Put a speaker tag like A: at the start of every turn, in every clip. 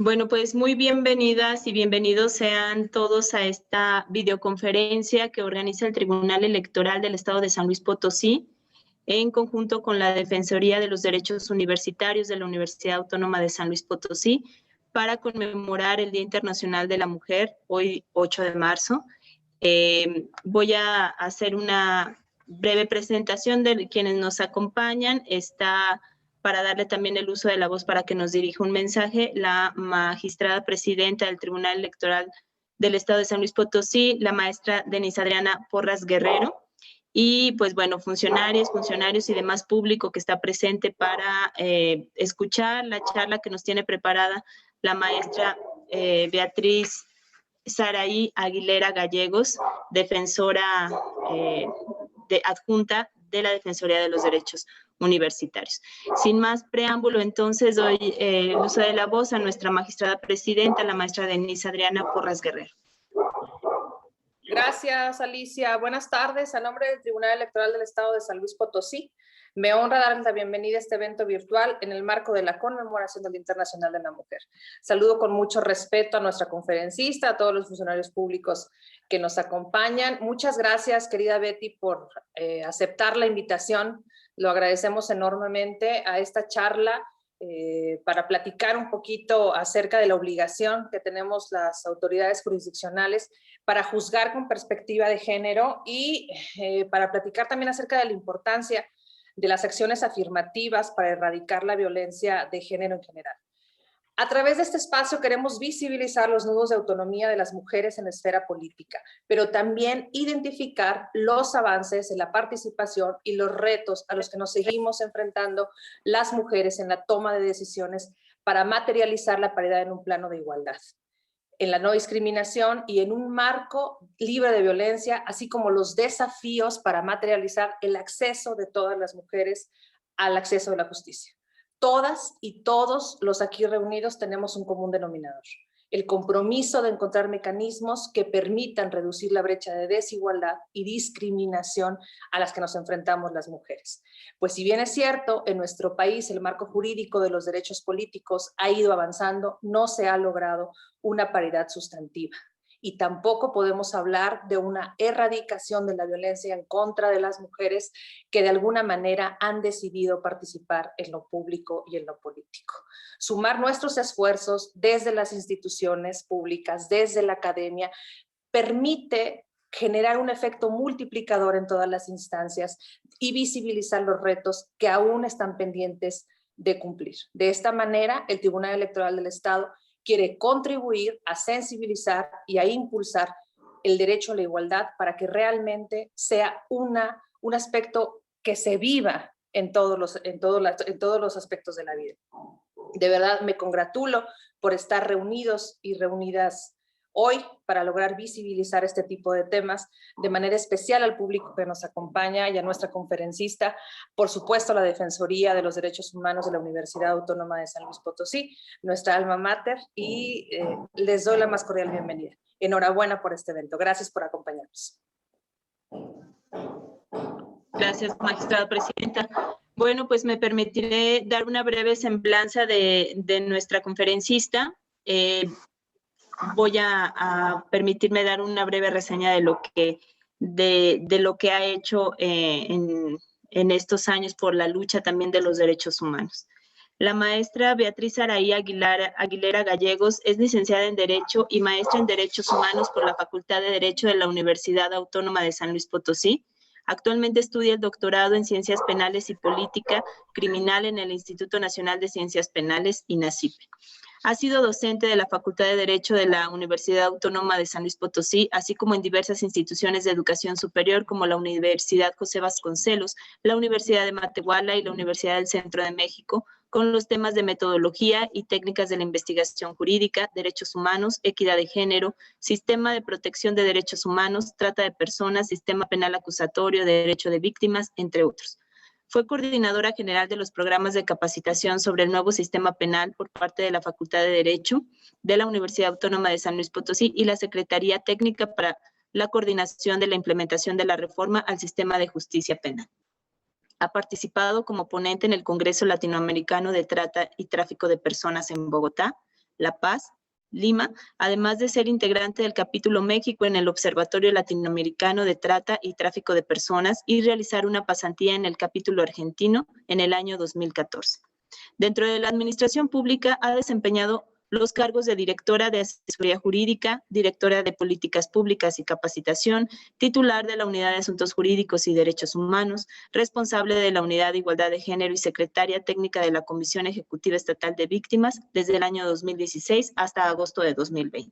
A: Bueno, pues muy bienvenidas y bienvenidos sean todos a esta videoconferencia que organiza el Tribunal Electoral del Estado de San Luis Potosí en conjunto con la Defensoría de los Derechos Universitarios de la Universidad Autónoma de San Luis Potosí para conmemorar el Día Internacional de la Mujer, hoy 8 de marzo. Voy a hacer una breve presentación de quienes nos acompañan. Está, para darle también el uso de la voz para que nos dirija un mensaje, la magistrada presidenta del Tribunal Electoral del Estado de San Luis Potosí, la maestra Denise Adriana Porras Guerrero, y pues bueno, funcionarios y demás público que está presente para escuchar la charla que nos tiene preparada la maestra Beatriz Saraí Aguilera Gallegos, defensora adjunta de la Defensoría de los Derechos Universitarios. Sin más preámbulo, entonces doy el uso de la voz a nuestra magistrada presidenta, la maestra Denise Adriana Porras Guerrero.
B: Gracias, Alicia. Buenas tardes. A nombre del Tribunal Electoral del Estado de San Luis Potosí, me honra darles la bienvenida a este evento virtual en el marco de la conmemoración del Día Internacional de la Mujer. Saludo con mucho respeto a nuestra conferencista, a todos los funcionarios públicos que nos acompañan. Muchas gracias, querida Betty, por aceptar la invitación. Lo agradecemos enormemente a esta charla para platicar un poquito acerca de la obligación que tenemos las autoridades jurisdiccionales para juzgar con perspectiva de género y para platicar también acerca de la importancia de las acciones afirmativas para erradicar la violencia de género en general. A través de este espacio queremos visibilizar los nudos de autonomía de las mujeres en la esfera política, pero también identificar los avances en la participación y los retos a los que nos seguimos enfrentando las mujeres en la toma de decisiones para materializar la paridad en un plano de igualdad, en la no discriminación y en un marco libre de violencia, así como los desafíos para materializar el acceso de todas las mujeres al acceso a la justicia. Todas y todos los aquí reunidos tenemos un común denominador: el compromiso de encontrar mecanismos que permitan reducir la brecha de desigualdad y discriminación a las que nos enfrentamos las mujeres. Pues si bien es cierto, en nuestro país el marco jurídico de los derechos políticos ha ido avanzando, no se ha logrado una paridad sustantiva. Y tampoco podemos hablar de una erradicación de la violencia en contra de las mujeres que de alguna manera han decidido participar en lo público y en lo político. Sumar nuestros esfuerzos desde las instituciones públicas, desde la academia, permite generar un efecto multiplicador en todas las instancias y visibilizar los retos que aún están pendientes de cumplir. De esta manera, el Tribunal Electoral del Estado quiere contribuir a sensibilizar y a impulsar el derecho a la igualdad para que realmente sea un aspecto que se viva en todos los aspectos de la vida. De verdad me congratulo por estar reunidos y reunidas hoy para lograr visibilizar este tipo de temas, de manera especial al público que nos acompaña y a nuestra conferencista, por supuesto a la Defensoría de los Derechos Humanos de la Universidad Autónoma de San Luis Potosí, nuestra alma mater, y les doy la más cordial bienvenida. Enhorabuena por este evento. Gracias por acompañarnos.
A: Gracias, magistrada presidenta. Bueno, pues me permitiré dar una breve semblanza de nuestra conferencista. Voy a permitirme dar una breve reseña de lo que ha hecho en estos años por la lucha también de los derechos humanos. La maestra Beatriz Saraí Aguilera Gallegos es licenciada en Derecho y maestra en Derechos Humanos por la Facultad de Derecho de la Universidad Autónoma de San Luis Potosí. Actualmente estudia el doctorado en Ciencias Penales y Política Criminal en el Instituto Nacional de Ciencias Penales, INACIPE. Ha sido docente de la Facultad de Derecho de la Universidad Autónoma de San Luis Potosí, así como en diversas instituciones de educación superior como la Universidad José Vasconcelos, la Universidad de Matehuala y la Universidad del Centro de México, con los temas de metodología y técnicas de la investigación jurídica, derechos humanos, equidad de género, sistema de protección de derechos humanos, trata de personas, sistema penal acusatorio, derecho de víctimas, entre otros. Fue coordinadora general de los programas de capacitación sobre el nuevo sistema penal por parte de la Facultad de Derecho de la Universidad Autónoma de San Luis Potosí y la Secretaría Técnica para la coordinación de la implementación de la reforma al sistema de justicia penal. Ha participado como ponente en el Congreso Latinoamericano de Trata y Tráfico de Personas en Bogotá, La Paz, Lima, además de ser integrante del capítulo México en el Observatorio Latinoamericano de Trata y Tráfico de Personas y realizar una pasantía en el capítulo argentino en el año 2014. Dentro de la administración pública ha desempeñado los cargos de directora de asesoría jurídica, directora de políticas públicas y capacitación, titular de la Unidad de Asuntos Jurídicos y Derechos Humanos, responsable de la Unidad de Igualdad de Género y secretaria técnica de la Comisión Ejecutiva Estatal de Víctimas desde el año 2016 hasta agosto de 2020.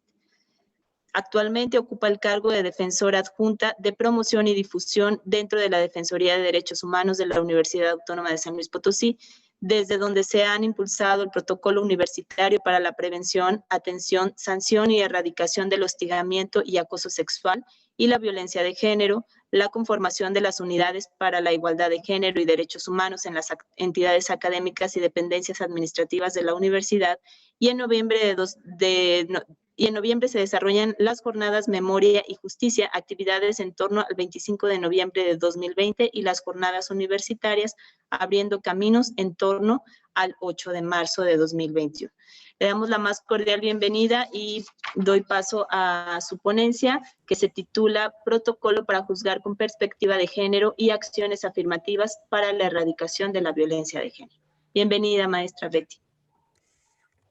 A: Actualmente ocupa el cargo de defensora adjunta de promoción y difusión dentro de la Defensoría de Derechos Humanos de la Universidad Autónoma de San Luis Potosí, desde donde se han impulsado el protocolo universitario para la prevención, atención, sanción y erradicación del hostigamiento y acoso sexual y la violencia de género, la conformación de las unidades para la igualdad de género y derechos humanos en las entidades académicas y dependencias administrativas de la universidad, y en noviembre se desarrollan las jornadas Memoria y Justicia, actividades en torno al 25 de noviembre de 2020 y las jornadas universitarias Abriendo Caminos en torno al 8 de marzo de 2021. Le damos la más cordial bienvenida y doy paso a su ponencia que se titula Protocolo para juzgar con perspectiva de género y acciones afirmativas para la erradicación de la violencia de género. Bienvenida, maestra Betty.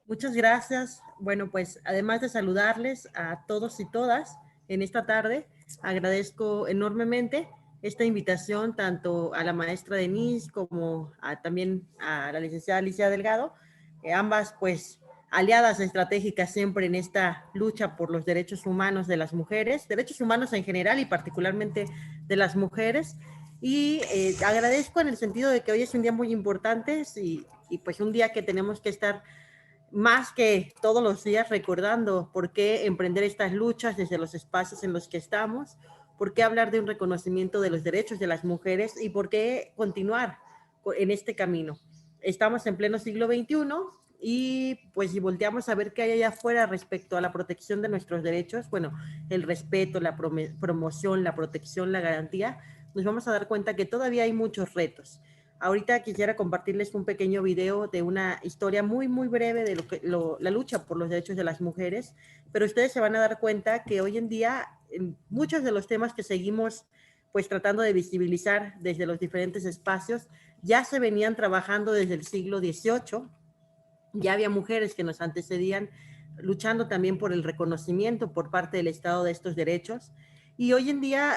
C: Muchas gracias. Bueno, pues además de saludarles a todos y todas en esta tarde, agradezco enormemente esta invitación tanto a la maestra Denise como también a la licenciada Alicia Delgado, ambas pues aliadas estratégicas siempre en esta lucha por los derechos humanos de las mujeres, derechos humanos en general y particularmente de las mujeres. Y agradezco en el sentido de que hoy es un día muy importante y pues un día que tenemos que estar más que todos los días recordando por qué emprender estas luchas desde los espacios en los que estamos, por qué hablar de un reconocimiento de los derechos de las mujeres y por qué continuar en este camino. Estamos en pleno siglo XXI y pues si volteamos a ver qué hay allá afuera respecto a la protección de nuestros derechos, bueno, el respeto, la promoción, la protección, la garantía, nos vamos a dar cuenta que todavía hay muchos retos. Ahorita quisiera compartirles un pequeño video de una historia muy, muy breve de la lucha por los derechos de las mujeres, pero ustedes se van a dar cuenta que hoy en día muchos de los temas que seguimos pues tratando de visibilizar desde los diferentes espacios ya se venían trabajando desde el siglo XVIII, ya había mujeres que nos antecedían luchando también por el reconocimiento por parte del Estado de estos derechos y hoy en día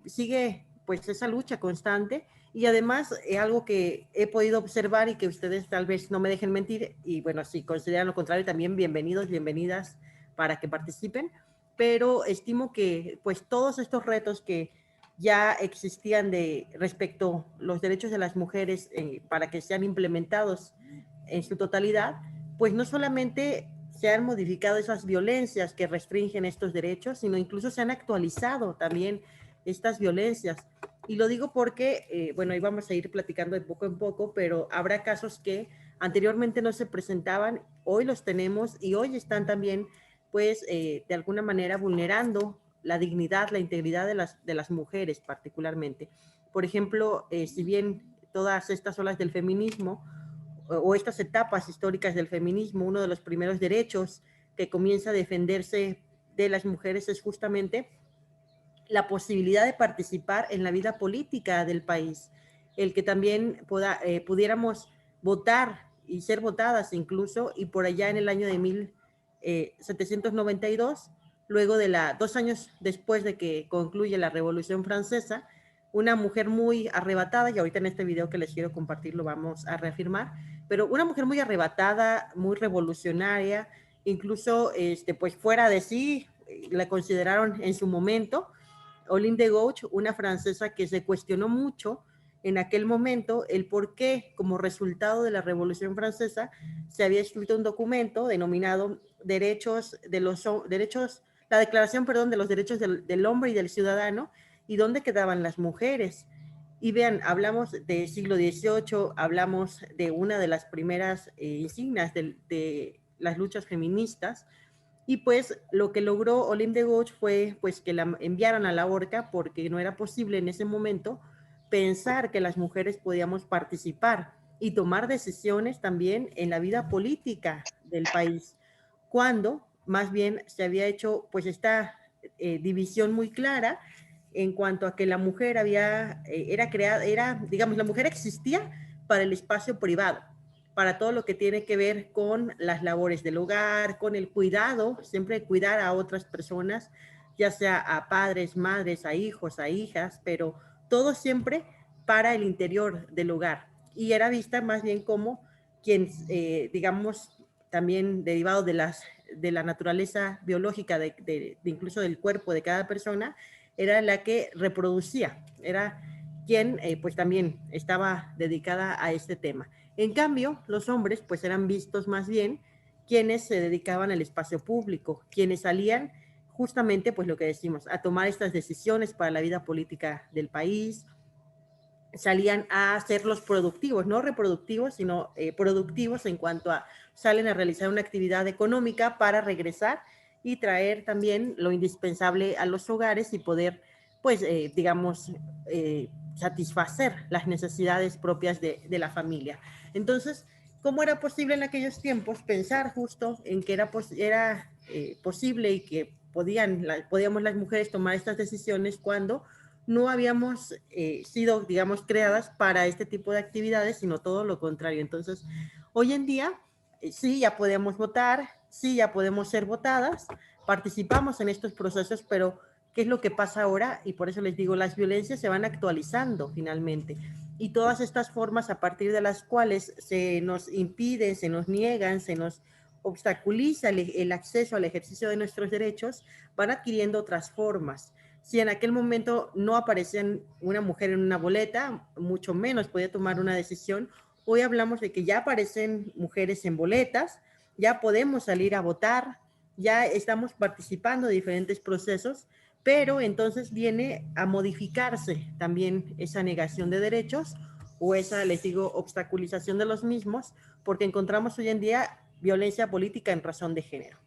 C: sigue pues esa lucha constante. Y además, algo que he podido observar y que ustedes tal vez no me dejen mentir, y bueno, si consideran lo contrario, también bienvenidos, bienvenidas para que participen, pero estimo que pues todos estos retos que ya existían respecto a los derechos de las mujeres para que sean implementados en su totalidad, pues no solamente se han modificado esas violencias que restringen estos derechos, sino incluso se han actualizado también estas violencias. Y lo digo porque, bueno, ahí vamos a ir platicando de poco en poco, pero habrá casos que anteriormente no se presentaban, hoy los tenemos y hoy están también, pues, de alguna manera vulnerando la dignidad, la integridad de las mujeres particularmente. Por ejemplo, si bien todas estas olas del feminismo o estas etapas históricas del feminismo, uno de los primeros derechos que comienza a defenderse de las mujeres es justamente la posibilidad de participar en la vida política del país, el que también pudiéramos votar y ser votadas incluso, y por allá en el año de 1792, luego de 2 años después de que concluye la Revolución Francesa, una mujer muy arrebatada, y ahorita en este video que les quiero compartir lo vamos a reafirmar, pero una mujer muy arrebatada, muy revolucionaria, incluso pues fuera de sí, la consideraron en su momento, Olympe de Gouges, una francesa que se cuestionó mucho en aquel momento el por qué, como resultado de la Revolución Francesa, se había escrito un documento denominado la Declaración, de los Derechos del Hombre y del Ciudadano, y dónde quedaban las mujeres. Y vean, hablamos del siglo XVIII, hablamos de una de las primeras insignias de las luchas feministas, y pues lo que logró Olympe de Gouges fue pues que la enviaran a la horca porque no era posible en ese momento pensar que las mujeres podíamos participar y tomar decisiones también en la vida política del país. cuando más bien se había hecho pues esta división muy clara en cuanto a que la mujer era creada, digamos, la mujer existía para el espacio privado, para todo lo que tiene que ver con las labores del hogar, con el cuidado, siempre cuidar a otras personas, ya sea a padres, madres, a hijos, a hijas, pero todo siempre para el interior del hogar. Y era vista más bien como quien, digamos, también derivado de la naturaleza biológica, de incluso del cuerpo de cada persona, era la que reproducía, era quien pues también estaba dedicada a este tema. En cambio, los hombres pues eran vistos más bien quienes se dedicaban al espacio público, quienes salían justamente pues lo que decimos, a tomar estas decisiones para la vida política del país, salían a ser los productivos, no reproductivos, sino productivos en cuanto a salen a realizar una actividad económica para regresar y traer también lo indispensable a los hogares y poder, pues, digamos, satisfacer las necesidades propias de la familia. Entonces, ¿cómo era posible en aquellos tiempos pensar justo en que era posible y que podíamos las mujeres tomar estas decisiones cuando no habíamos sido, digamos, creadas para este tipo de actividades, sino todo lo contrario? Entonces, hoy en día, sí, ya podemos votar, sí, ya podemos ser votadas, participamos en estos procesos, pero ¿qué es lo que pasa ahora? Y por eso les digo, las violencias se van actualizando finalmente. Y todas estas formas a partir de las cuales se nos impiden, se nos niegan, se nos obstaculiza el acceso al ejercicio de nuestros derechos, van adquiriendo otras formas. Si en aquel momento no aparecía una mujer en una boleta, mucho menos podía tomar una decisión. Hoy hablamos de que ya aparecen mujeres en boletas, ya podemos salir a votar, ya estamos participando de diferentes procesos, pero entonces viene a modificarse también esa negación de derechos o esa, les digo, obstaculización de los mismos, porque encontramos hoy en día violencia política en razón de género.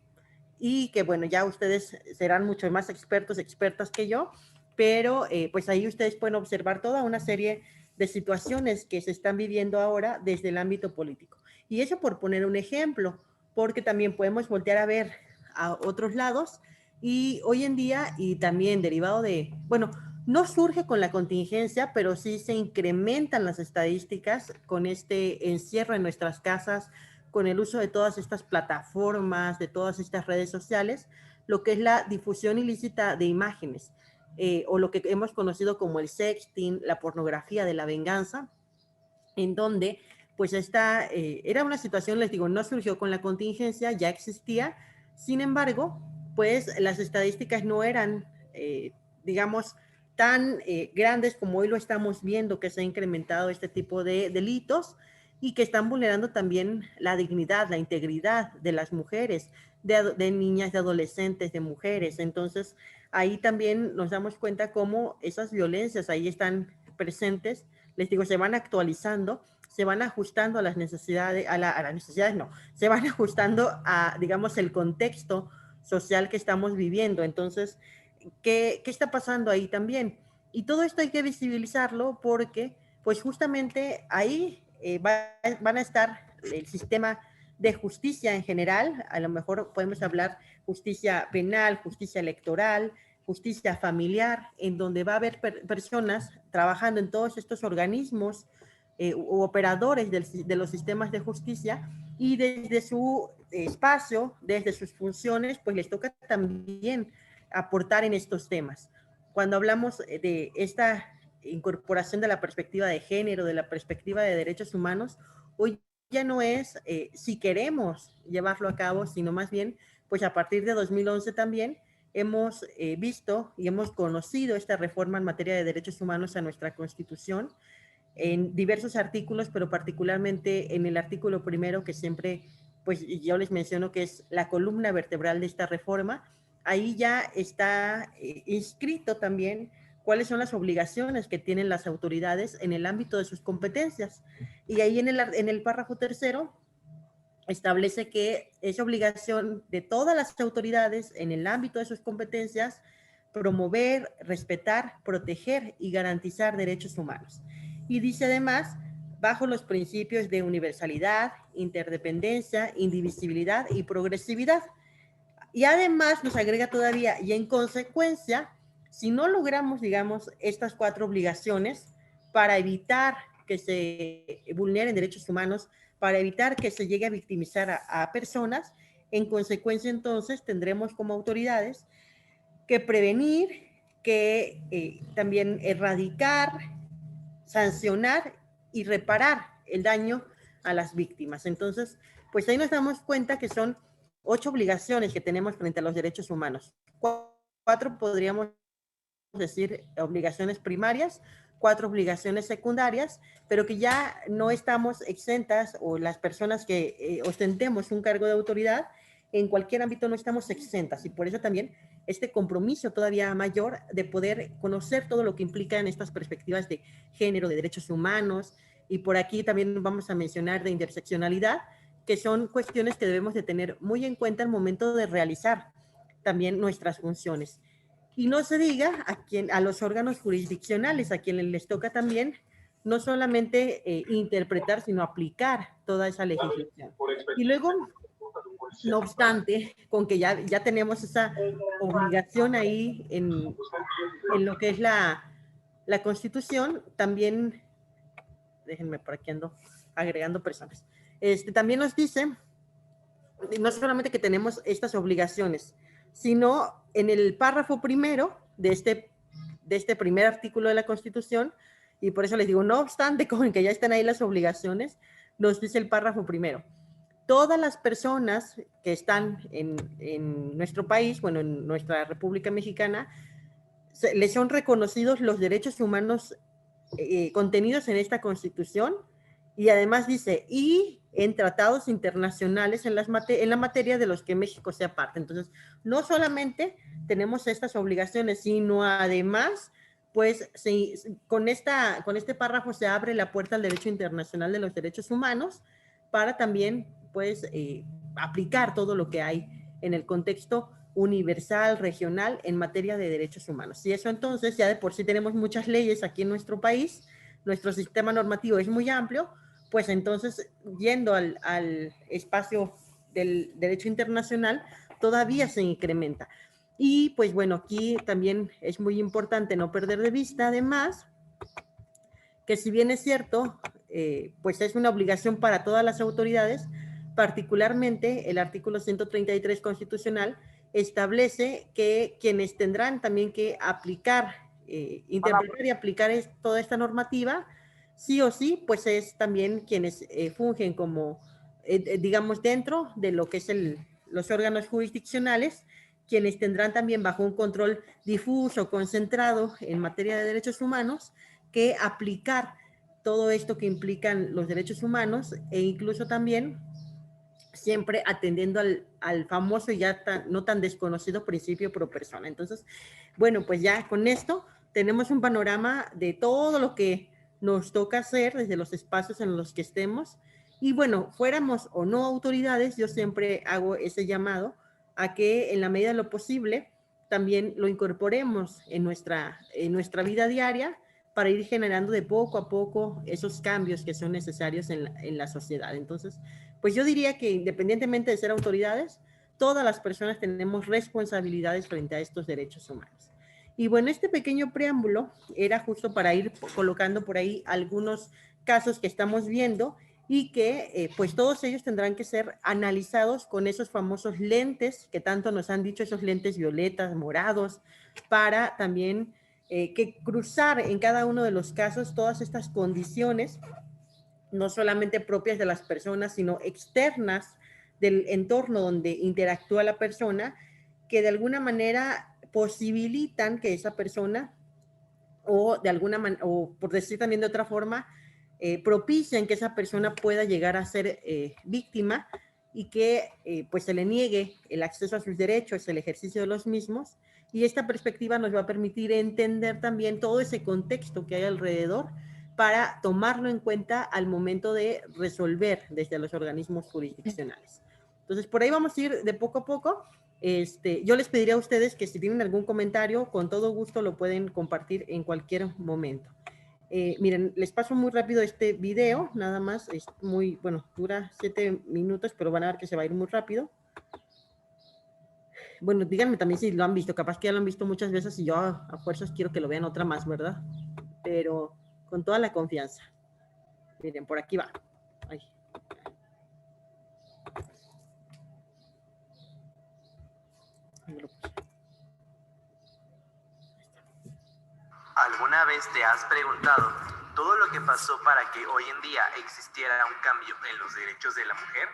C: Y que bueno, ya ustedes serán mucho más expertos, expertas que yo, pero pues ahí ustedes pueden observar toda una serie de situaciones que se están viviendo ahora desde el ámbito político. Y eso por poner un ejemplo, porque también podemos voltear a ver a otros lados y hoy en día, y también derivado de, bueno, no surge con la contingencia, pero sí se incrementan las estadísticas con este encierro en nuestras casas, con el uso de todas estas plataformas, de todas estas redes sociales, lo que es la difusión ilícita de imágenes, o lo que hemos conocido como el sexting, la pornografía de la venganza, en donde pues esta era una situación, les digo, no surgió con la contingencia, ya existía, sin embargo, pues las estadísticas no eran, digamos, tan grandes como hoy lo estamos viendo, que se ha incrementado este tipo de delitos y que están vulnerando también la dignidad, la integridad de las mujeres, de niñas, de adolescentes, de mujeres. Entonces, ahí también nos damos cuenta cómo esas violencias ahí están presentes. Les digo, se van actualizando, se van ajustando a las necesidades, a las necesidades no, se van ajustando a, digamos, el contexto social que estamos viviendo. Entonces, ¿qué está pasando ahí también? Y todo esto hay que visibilizarlo porque, pues justamente ahí van a estar el sistema de justicia en general, a lo mejor podemos hablar justicia penal, justicia electoral, justicia familiar, en donde va a haber personas trabajando en todos estos organismos u operadores de los sistemas de justicia, y desde su espacio, desde sus funciones, pues les toca también aportar en estos temas. Cuando hablamos de esta incorporación de la perspectiva de género, de la perspectiva de derechos humanos, hoy ya no es si queremos llevarlo a cabo, sino más bien, pues a partir de 2011 también hemos visto y hemos conocido esta reforma en materia de derechos humanos a nuestra Constitución en diversos artículos, pero particularmente en el artículo primero, que siempre, pues yo les menciono que es la columna vertebral de esta reforma. Ahí ya está inscrito también cuáles son las obligaciones que tienen las autoridades en el ámbito de sus competencias. Y ahí en el párrafo tercero establece que es obligación de todas las autoridades en el ámbito de sus competencias promover, respetar, proteger y garantizar derechos humanos. Y dice además, bajo los principios de universalidad, interdependencia, indivisibilidad y progresividad. Y además nos agrega todavía, y en consecuencia, si no logramos, digamos, estas 4 obligaciones para evitar que se vulneren derechos humanos, para evitar que se llegue a victimizar a personas, en consecuencia entonces tendremos como autoridades que prevenir, que también erradicar, sancionar y reparar el daño a las víctimas. Entonces, pues ahí nos damos cuenta que son 8 obligaciones que tenemos frente a los derechos humanos. 4 podríamos decir obligaciones primarias, 4 obligaciones secundarias, pero que ya no estamos exentas, o las personas que ostentemos un cargo de autoridad en cualquier ámbito no estamos exentas, y por eso también este compromiso todavía mayor de poder conocer todo lo que implica en estas perspectivas de género, de derechos humanos, y por aquí también vamos a mencionar de interseccionalidad, que son cuestiones que debemos de tener muy en cuenta al momento de realizar también nuestras funciones. Y no se diga a los órganos jurisdiccionales, a quienes les toca también no solamente interpretar, sino aplicar toda esa legislación. Y luego, no obstante, con que ya tenemos esa obligación ahí en lo que es la Constitución, también, déjenme por aquí ando agregando personas, también nos dice, no solamente que tenemos estas obligaciones, sino en el párrafo primero de este primer artículo de la Constitución, y por eso les digo, no obstante, con que ya están ahí las obligaciones, nos dice el párrafo primero: todas las personas que están en nuestro país, bueno, en nuestra República Mexicana, les son reconocidos los derechos humanos contenidos en esta Constitución, y además dice, y en tratados internacionales en la materia de los que México sea parte. Entonces, no solamente tenemos estas obligaciones, sino además, pues, con este párrafo se abre la puerta al derecho internacional de los derechos humanos para también, pues, aplicar todo lo que hay en el contexto universal, regional, en materia de derechos humanos. Y eso entonces, ya de por sí tenemos muchas leyes aquí en nuestro país, nuestro sistema normativo es muy amplio, pues entonces, yendo al espacio del derecho internacional, todavía se incrementa. Y pues bueno, aquí también es muy importante no perder de vista, además, que si bien es cierto, pues es una obligación para todas las autoridades, particularmente el artículo 133 constitucional establece que quienes tendrán también que aplicar, interpretar y aplicar toda esta normativa, sí o sí, pues es también quienes fungen como, digamos, dentro de lo que es los órganos jurisdiccionales, quienes tendrán también bajo un control difuso, concentrado en materia de derechos humanos, que aplicar todo esto que implican los derechos humanos, e incluso también siempre atendiendo al famoso y ya no tan desconocido principio pro persona. Entonces, bueno, pues ya con esto tenemos un panorama de todo lo que nos toca hacer desde los espacios en los que estemos. Y bueno, fuéramos o no autoridades, yo siempre hago ese llamado a que en la medida de lo posible también lo incorporemos en nuestra vida diaria, para ir generando de poco a poco esos cambios que son necesarios en la sociedad. Entonces, pues yo diría que independientemente de ser autoridades, todas las personas tenemos responsabilidades frente a estos derechos humanos. Y bueno, este pequeño preámbulo era justo para ir colocando por ahí algunos casos que estamos viendo, y que pues todos ellos tendrán que ser analizados con esos famosos lentes que tanto nos han dicho, esos lentes violetas, morados, para también que cruzar en cada uno de los casos todas estas condiciones, no solamente propias de las personas, sino externas del entorno donde interactúa la persona, que de alguna manera posibilitan que esa persona, o de alguna manera, o por decir también de otra forma, propician que esa persona pueda llegar a ser víctima, y que pues se le niegue el acceso a sus derechos, el ejercicio de los mismos. Y esta perspectiva nos va a permitir entender también todo ese contexto que hay alrededor, para tomarlo en cuenta al momento de resolver desde los organismos jurisdiccionales. Entonces, por ahí vamos a ir de poco a poco. Yo les pediría a ustedes que si tienen algún comentario, con todo gusto lo pueden compartir en cualquier momento. Miren, les paso muy rápido este video, nada más, es muy, bueno, dura 7 minutos, pero van a ver que se va a ir muy rápido. Bueno, díganme también si lo han visto, capaz que ya lo han visto muchas veces y yo a fuerzas quiero que lo vean otra más, ¿verdad? Pero con toda la confianza. Miren, por aquí va. Ay.
D: ¿Alguna vez te has preguntado todo lo que pasó para que hoy en día existiera un cambio en los derechos de la mujer?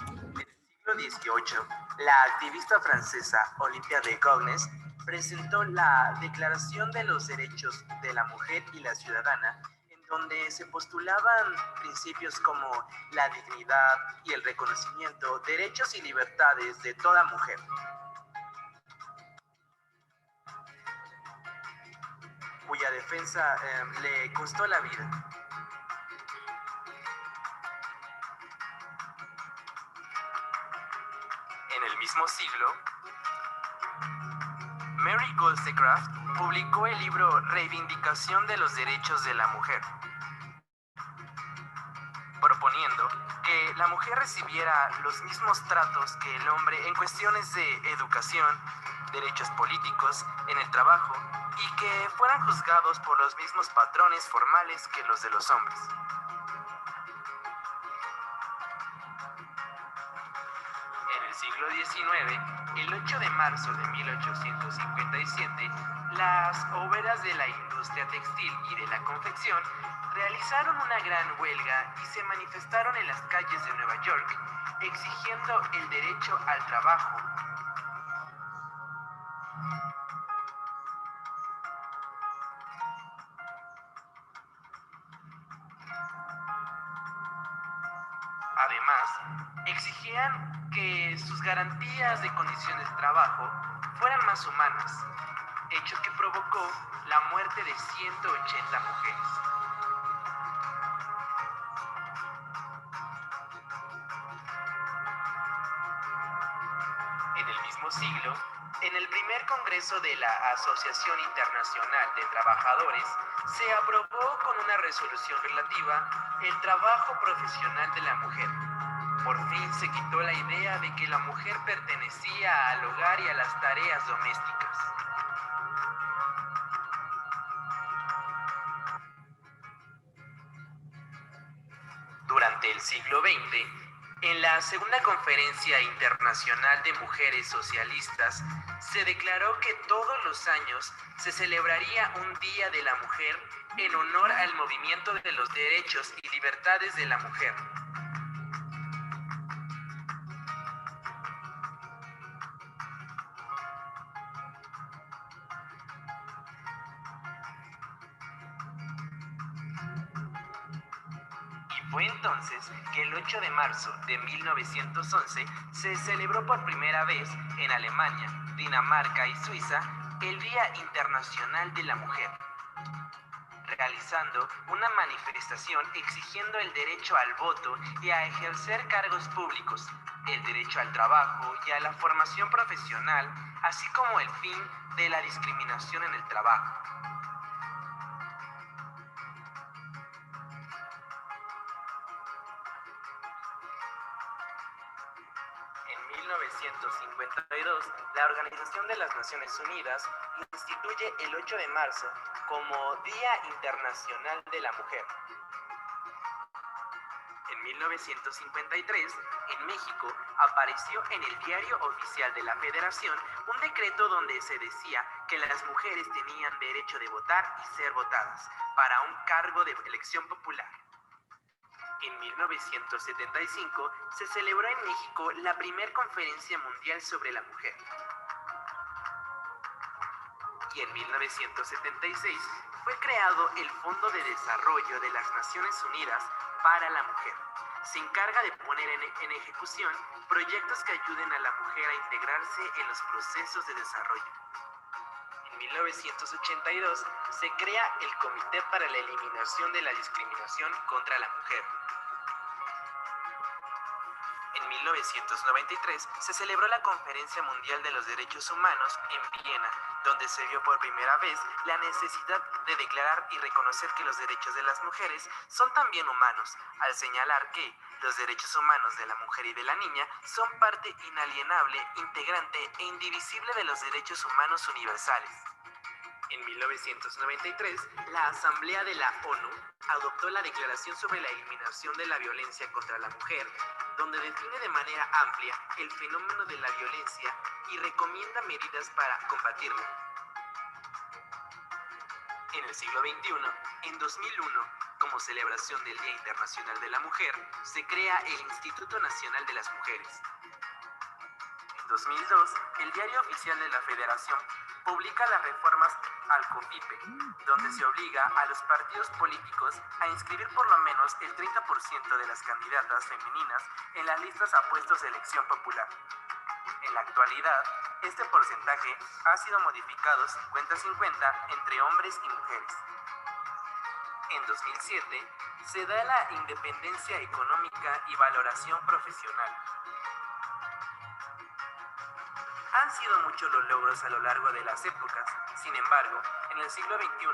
D: En el siglo XVIII, la activista francesa Olympia de Gouges presentó la Declaración de los Derechos de la Mujer y la Ciudadana, en donde se postulaban principios como la dignidad y el reconocimiento, derechos y libertades de toda mujer. Cuya defensa le costó la vida. En el mismo siglo, Mary Wollstonecraft publicó el libro Reivindicación de los Derechos de la Mujer, proponiendo que la mujer recibiera los mismos tratos que el hombre en cuestiones de educación, derechos políticos, en el trabajo, y que fueran juzgados por los mismos patrones formales que los de los hombres. En el siglo XIX, el 8 de marzo de 1857, las obreras de la industria textil y de la confección realizaron una gran huelga y se manifestaron en las calles de Nueva York exigiendo el derecho al trabajo. Además, exigían que sus garantías de condiciones de trabajo fueran más humanas, hecho que provocó la muerte de 180 mujeres. En el mismo siglo, en el primer congreso de la Asociación Internacional de Trabajadores, se aprobó con una resolución relativa el trabajo profesional de la mujer. Por fin se quitó la idea de que la mujer pertenecía al hogar y a las tareas domésticas. Durante el siglo XX, en la Segunda Conferencia Internacional de Mujeres Socialistas, se declaró que todos los años se celebraría un Día de la Mujer en honor al movimiento de los derechos y libertades de la mujer. Fue entonces que el 8 de marzo de 1911 se celebró por primera vez en Alemania, Dinamarca y Suiza el Día Internacional de la Mujer, realizando una manifestación exigiendo el derecho al voto y a ejercer cargos públicos, el derecho al trabajo y a la formación profesional, así como el fin de la discriminación en el trabajo. En 1952, la Organización de las Naciones Unidas instituye el 8 de marzo como Día Internacional de la Mujer. En 1953, en México, apareció en el Diario Oficial de la Federación un decreto donde se decía que las mujeres tenían derecho de votar y ser votadas para un cargo de elección popular. En 1975 se celebró en México la primera conferencia mundial sobre la mujer. Y en 1976 fue creado el Fondo de Desarrollo de las Naciones Unidas para la Mujer. Se encarga de poner en ejecución proyectos que ayuden a la mujer a integrarse en los procesos de desarrollo. En 1982 se crea el Comité para la Eliminación de la Discriminación contra la Mujer. En 1993 se celebró la Conferencia Mundial de los Derechos Humanos en Viena, donde se vio por primera vez la necesidad de declarar y reconocer que los derechos de las mujeres son también humanos, al señalar que los derechos humanos de la mujer y de la niña son parte inalienable, integrante e indivisible de los derechos humanos universales. En 1993, la Asamblea de la ONU adoptó la Declaración sobre la Eliminación de la Violencia contra la Mujer, donde define de manera amplia el fenómeno de la violencia y recomienda medidas para combatirla. En el siglo XXI, en 2001, como celebración del Día Internacional de la Mujer, se crea el Instituto Nacional de las Mujeres. En 2002, el Diario Oficial de la Federación publica las reformas al CONVIPE, donde se obliga a los partidos políticos a inscribir por lo menos el 30% de las candidatas femeninas en las listas a puestos de elección popular. En la actualidad, este porcentaje ha sido modificado 50-50 entre hombres y mujeres. En 2007, se da la independencia económica y valoración profesional. Han sido muchos los logros a lo largo de las épocas. Sin embargo, en el siglo XXI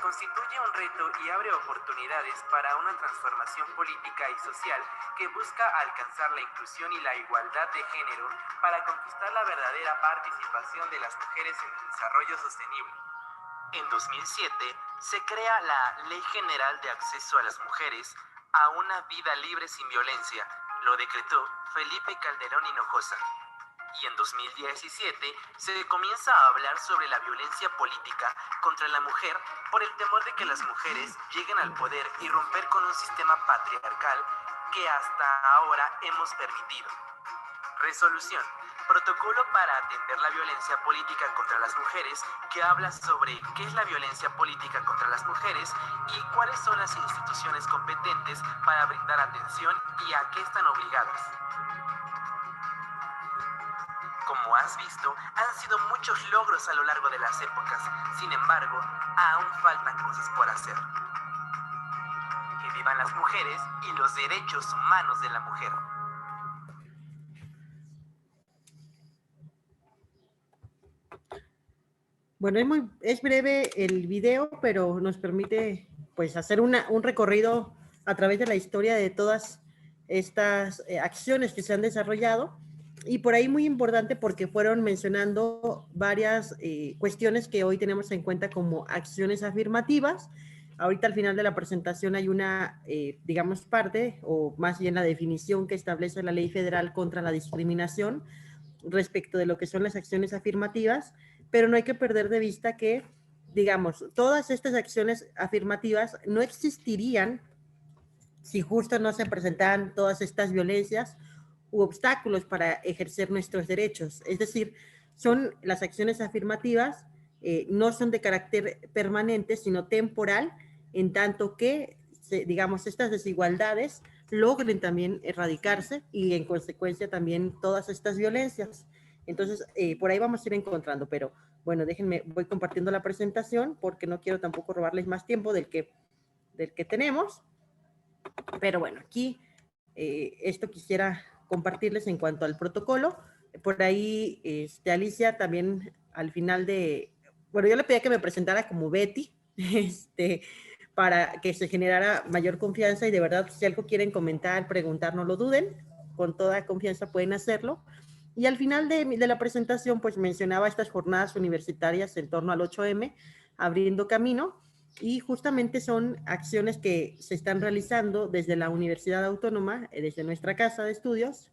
D: constituye un reto y abre oportunidades para una transformación política y social que busca alcanzar la inclusión y la igualdad de género para conquistar la verdadera participación de las mujeres en el desarrollo sostenible. En 2007 se crea la Ley General de Acceso a las Mujeres a una Vida Libre sin Violencia. Lo decretó Felipe Calderón Hinojosa. Y en 2017 se comienza a hablar sobre la violencia política contra la mujer por el temor de que las mujeres lleguen al poder y romper con un sistema patriarcal que hasta ahora hemos permitido. Resolución. Protocolo para atender la violencia política contra las mujeres, que habla sobre qué es la violencia política contra las mujeres y cuáles son las instituciones competentes para brindar atención y a qué están obligadas. Como has visto, han sido muchos logros a lo largo de las épocas. Sin embargo, aún faltan cosas por hacer. Que vivan las mujeres y los derechos humanos de la mujer.
C: Bueno, es breve el video, pero nos permite pues hacer un recorrido a través de la historia de todas estas acciones que se han desarrollado. Y por ahí muy importante porque fueron mencionando varias cuestiones que hoy tenemos en cuenta como acciones afirmativas. Ahorita al final de la presentación hay una, digamos, parte, o más bien la definición que establece la Ley Federal contra la Discriminación respecto de lo que son las acciones afirmativas, pero no hay que perder de vista que, digamos, todas estas acciones afirmativas no existirían si justo no se presentaran todas estas violencias u obstáculos para ejercer nuestros derechos. Es decir, son las acciones afirmativas, no son de carácter permanente, sino temporal, en tanto que, digamos, estas desigualdades logren también erradicarse y en consecuencia también todas estas violencias. Entonces, por ahí vamos a ir encontrando, pero bueno, déjenme, voy compartiendo la presentación porque no quiero tampoco robarles más tiempo del que tenemos. Pero bueno, aquí esto quisiera compartirles en cuanto al protocolo. Por ahí, Alicia también al final de, bueno, yo le pedía que me presentara como Betty, para que se generara mayor confianza y de verdad, si algo quieren comentar, preguntar, no lo duden, con toda confianza pueden hacerlo. Y al final de la presentación, pues mencionaba estas jornadas universitarias en torno al 8M, abriendo camino, y justamente son acciones que se están realizando desde la Universidad Autónoma, desde nuestra casa de estudios,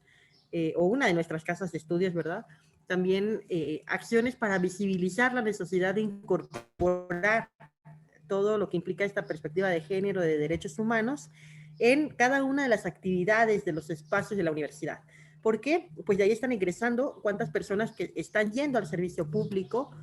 C: o una de nuestras casas de estudios, ¿verdad? También acciones para visibilizar la necesidad de incorporar todo lo que implica esta perspectiva de género, de derechos humanos, en cada una de las actividades de los espacios de la universidad. ¿Por qué? Pues de ahí están ingresando cuántas personas que están yendo al servicio público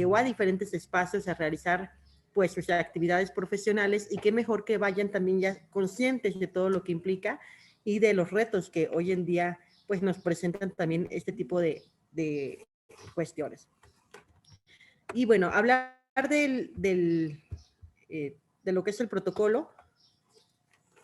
C: o a diferentes espacios a realizar pues sus actividades profesionales, y qué mejor que vayan también ya conscientes de todo lo que implica y de los retos que hoy en día pues nos presentan también este tipo de cuestiones. Y bueno, hablar de lo que es el protocolo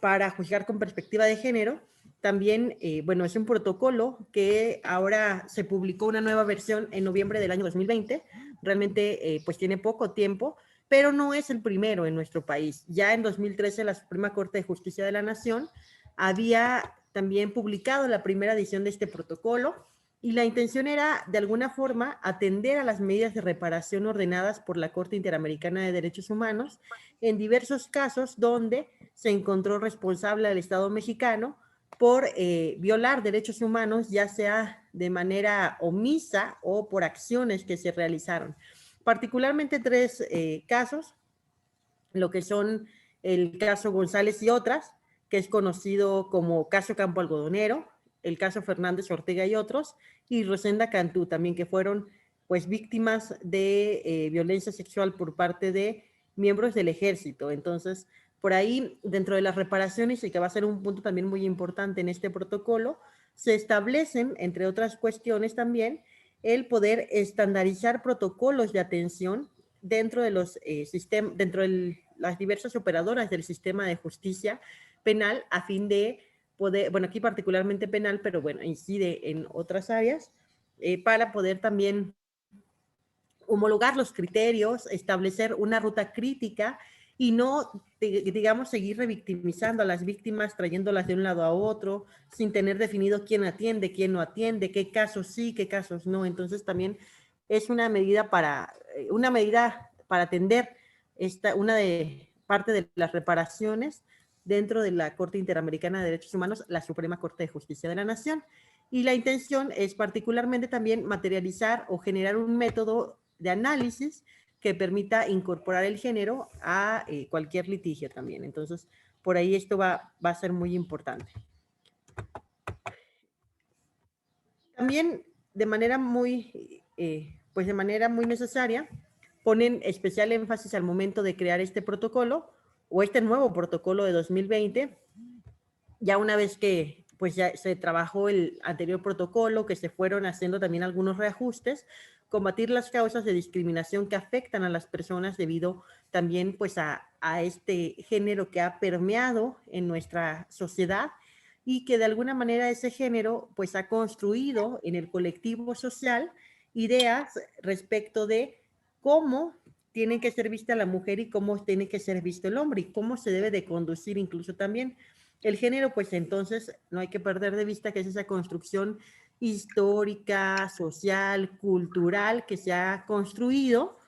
C: para juzgar con perspectiva de género. También, bueno, es un protocolo que ahora se publicó una nueva versión en noviembre del año 2020, realmente pues tiene poco tiempo, pero no es el primero en nuestro país. Ya en 2013 la Suprema Corte de Justicia de la Nación había también publicado la primera edición de este protocolo, y la intención era, de alguna forma, atender a las medidas de reparación ordenadas por la Corte Interamericana de Derechos Humanos en diversos casos donde se encontró responsable al Estado mexicano por violar derechos humanos, ya sea de manera omisa o por acciones que se realizaron. Particularmente 3 casos, lo que son el caso González y otras, que es conocido como caso Campo Algodonero, el caso Fernández Ortega y otros, y Rosenda Cantú también, que fueron pues víctimas de violencia sexual por parte de miembros del ejército. Entonces, por ahí, dentro de las reparaciones, y que va a ser un punto también muy importante en este protocolo, se establecen, entre otras cuestiones también, el poder estandarizar protocolos de atención dentro de los dentro de las diversas operadoras del sistema de justicia penal, a fin de poder, bueno, aquí particularmente penal, pero bueno, incide en otras áreas, para poder también homologar los criterios, establecer una ruta crítica y no, digamos, seguir revictimizando a las víctimas, trayéndolas de un lado a otro, sin tener definido quién atiende, quién no atiende, qué casos sí, qué casos no. Entonces también es una medida para atender una de parte de las reparaciones dentro de la Corte Interamericana de Derechos Humanos, la Suprema Corte de Justicia de la Nación. Y la intención es particularmente también materializar o generar un método de análisis que permita incorporar el género a cualquier litigio también. Entonces, por ahí esto va a ser muy importante. También de manera muy necesaria, ponen especial énfasis al momento de crear este protocolo o este nuevo protocolo de 2020, ya una vez que pues ya se trabajó el anterior protocolo, que se fueron haciendo también algunos reajustes, combatir las causas de discriminación que afectan a las personas debido también pues a este género que ha permeado en nuestra sociedad y que de alguna manera ese género pues ha construido en el colectivo social ideas respecto de cómo tiene que ser vista la mujer y cómo tiene que ser visto el hombre y cómo se debe de conducir incluso también. El género, pues entonces no hay que perder de vista que es esa construcción histórica, social, cultural que se ha construido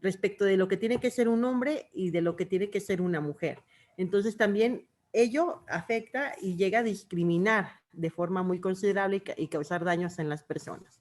C: respecto de lo que tiene que ser un hombre y de lo que tiene que ser una mujer. Entonces también ello afecta y llega a discriminar de forma muy considerable y causar daños en las personas.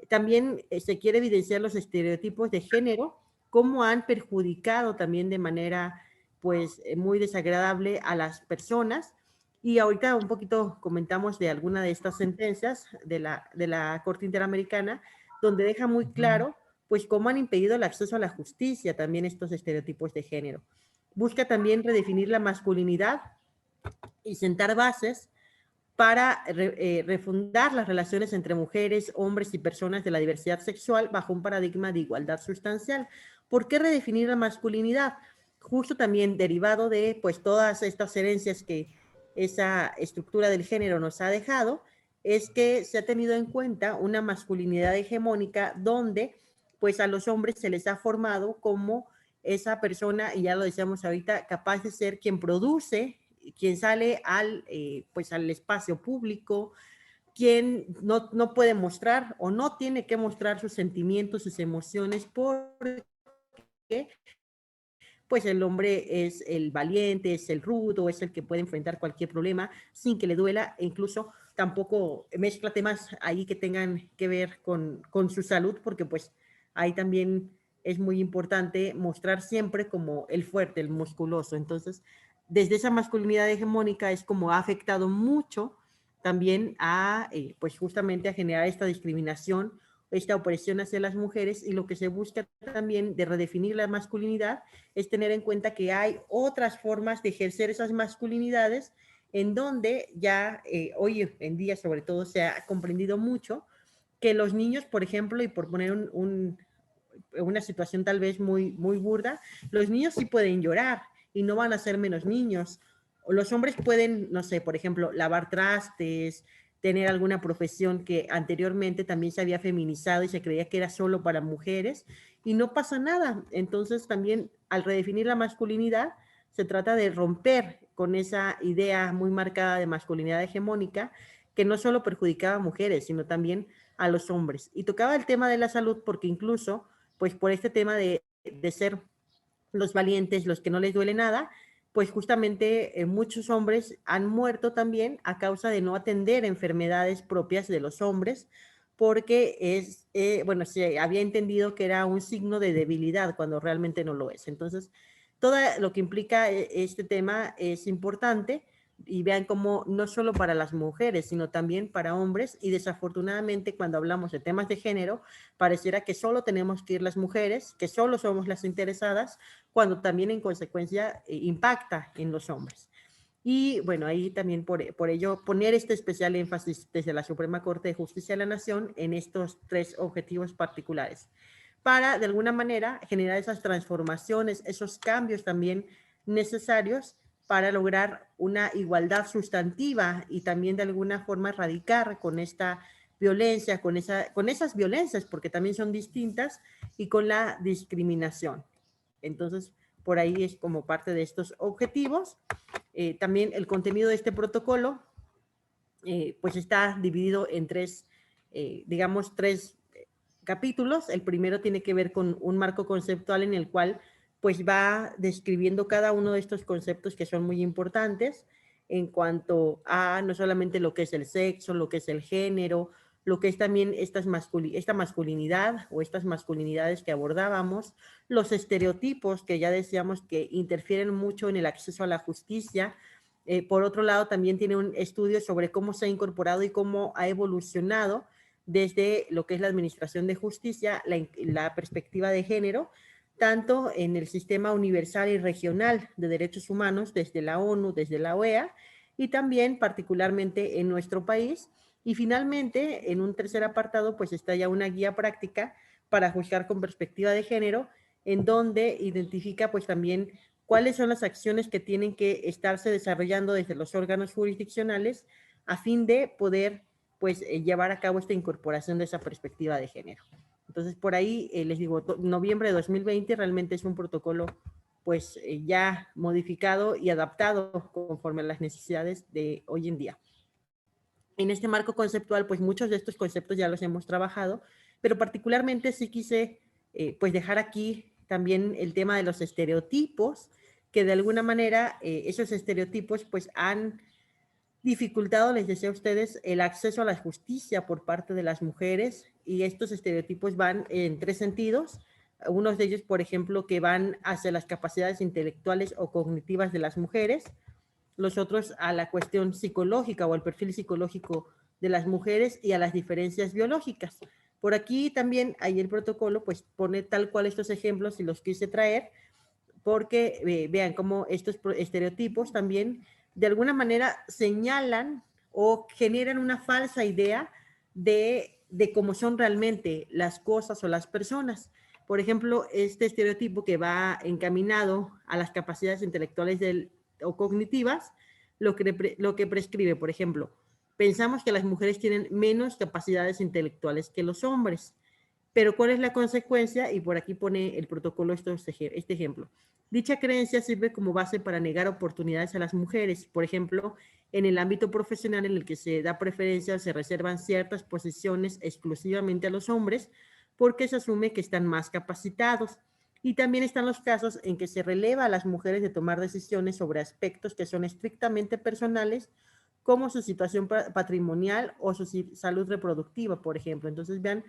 C: También se quiere evidenciar los estereotipos de género, cómo han perjudicado también de manera pues muy desagradable a las personas. Y ahorita un poquito comentamos de alguna de estas sentencias de la Corte Interamericana, donde deja muy claro pues cómo han impedido el acceso a la justicia también estos estereotipos de género. Busca también redefinir la masculinidad y sentar bases para refundar las relaciones entre mujeres, hombres y personas de la diversidad sexual bajo un paradigma de igualdad sustancial. ¿Por qué redefinir la masculinidad? Justo también derivado de pues todas estas herencias que esa estructura del género nos ha dejado, es que se ha tenido en cuenta una masculinidad hegemónica donde pues a los hombres se les ha formado como esa persona, y ya lo decíamos ahorita, capaz de ser quien produce, quien sale al espacio público, quien no puede mostrar o no tiene que mostrar sus sentimientos, sus emociones, porque pues el hombre es el valiente, es el rudo, es el que puede enfrentar cualquier problema sin que le duela, e incluso tampoco mezcla temas ahí que tengan que ver con su salud, porque pues ahí también es muy importante mostrar siempre como el fuerte, el musculoso. Entonces, desde esa masculinidad hegemónica es como ha afectado mucho también a, pues justamente a generar esta discriminación, esta opresión hacia las mujeres, y lo que se busca también de redefinir la masculinidad es tener en cuenta que hay otras formas de ejercer esas masculinidades en donde ya hoy en día sobre todo se ha comprendido mucho que los niños, por ejemplo, y por poner una situación tal vez muy burda, los niños sí pueden llorar y no van a ser menos niños. Los hombres pueden, no sé, por ejemplo, lavar trastes, tener alguna profesión que anteriormente también se había feminizado y se creía que era solo para mujeres, y no pasa nada. Entonces también al redefinir la masculinidad, se trata de romper con esa idea muy marcada de masculinidad hegemónica que no solo perjudicaba a mujeres, sino también a los hombres. Y tocaba el tema de la salud porque incluso, pues por este tema de ser los valientes, los que no les duele nada, pues justamente muchos hombres han muerto también a causa de no atender enfermedades propias de los hombres, porque bueno, se había entendido que era un signo de debilidad cuando realmente no lo es. Entonces, todo lo que implica este tema es importante, y vean cómo no solo para las mujeres, sino también para hombres, y desafortunadamente cuando hablamos de temas de género, pareciera que solo tenemos que ir las mujeres, que solo somos las interesadas, cuando también en consecuencia impacta en los hombres. Y bueno, ahí también por ello poner este especial énfasis desde la Suprema Corte de Justicia de la Nación en estos 3 objetivos particulares, para de alguna manera generar esas transformaciones, esos cambios también necesarios para lograr una igualdad sustantiva y también de alguna forma erradicar con esta violencia, con esas violencias, porque también son distintas, y con la discriminación. Entonces, por ahí es como parte de estos objetivos. También el contenido de este protocolo, pues está dividido en 3, digamos, 3 capítulos. El primero tiene que ver con un marco conceptual en el cual pues va describiendo cada uno de estos conceptos que son muy importantes en cuanto a no solamente lo que es el sexo, lo que es el género, lo que es también esta masculinidad o estas masculinidades que abordábamos, los estereotipos que ya decíamos que interfieren mucho en el acceso a la justicia. Por otro lado, también tiene un estudio sobre cómo se ha incorporado y cómo ha evolucionado desde lo que es la administración de justicia, la perspectiva de género, tanto en el sistema universal y regional de derechos humanos, desde la ONU, desde la OEA, y también particularmente en nuestro país. Y finalmente, en un tercer apartado, pues está ya una guía práctica para juzgar con perspectiva de género, en donde identifica pues también cuáles son las acciones que tienen que estarse desarrollando desde los órganos jurisdiccionales a fin de poder pues llevar a cabo esta incorporación de esa perspectiva de género. Entonces, por ahí les digo, noviembre de 2020 realmente es un protocolo pues ya modificado y adaptado conforme a las necesidades de hoy en día. En este marco conceptual, pues muchos de estos conceptos ya los hemos trabajado, pero particularmente sí quise pues dejar aquí también el tema de los estereotipos, que de alguna manera esos estereotipos pues han dificultado, les decía a ustedes, el acceso a la justicia por parte de las mujeres, y estos estereotipos van en 3 sentidos. Unos de ellos, por ejemplo, que van hacia las capacidades intelectuales o cognitivas de las mujeres, los otros a la cuestión psicológica o al perfil psicológico de las mujeres y a las diferencias biológicas. Por aquí también ahí el protocolo pues pone tal cual estos ejemplos y los quise traer porque vean cómo estos estereotipos también de alguna manera señalan o generan una falsa idea de cómo son realmente las cosas o las personas. Por ejemplo, este estereotipo que va encaminado a las capacidades intelectuales o cognitivas, lo que prescribe, por ejemplo, pensamos que las mujeres tienen menos capacidades intelectuales que los hombres, pero ¿cuál es la consecuencia? Y por aquí pone el protocolo este ejemplo. Dicha creencia sirve como base para negar oportunidades a las mujeres. Por ejemplo, en el ámbito profesional en el que se da preferencia, se reservan ciertas posiciones exclusivamente a los hombres porque se asume que están más capacitados. Y también están los casos en que se releva a las mujeres de tomar decisiones sobre aspectos que son estrictamente personales, como su situación patrimonial o su salud reproductiva, por ejemplo. Entonces, vean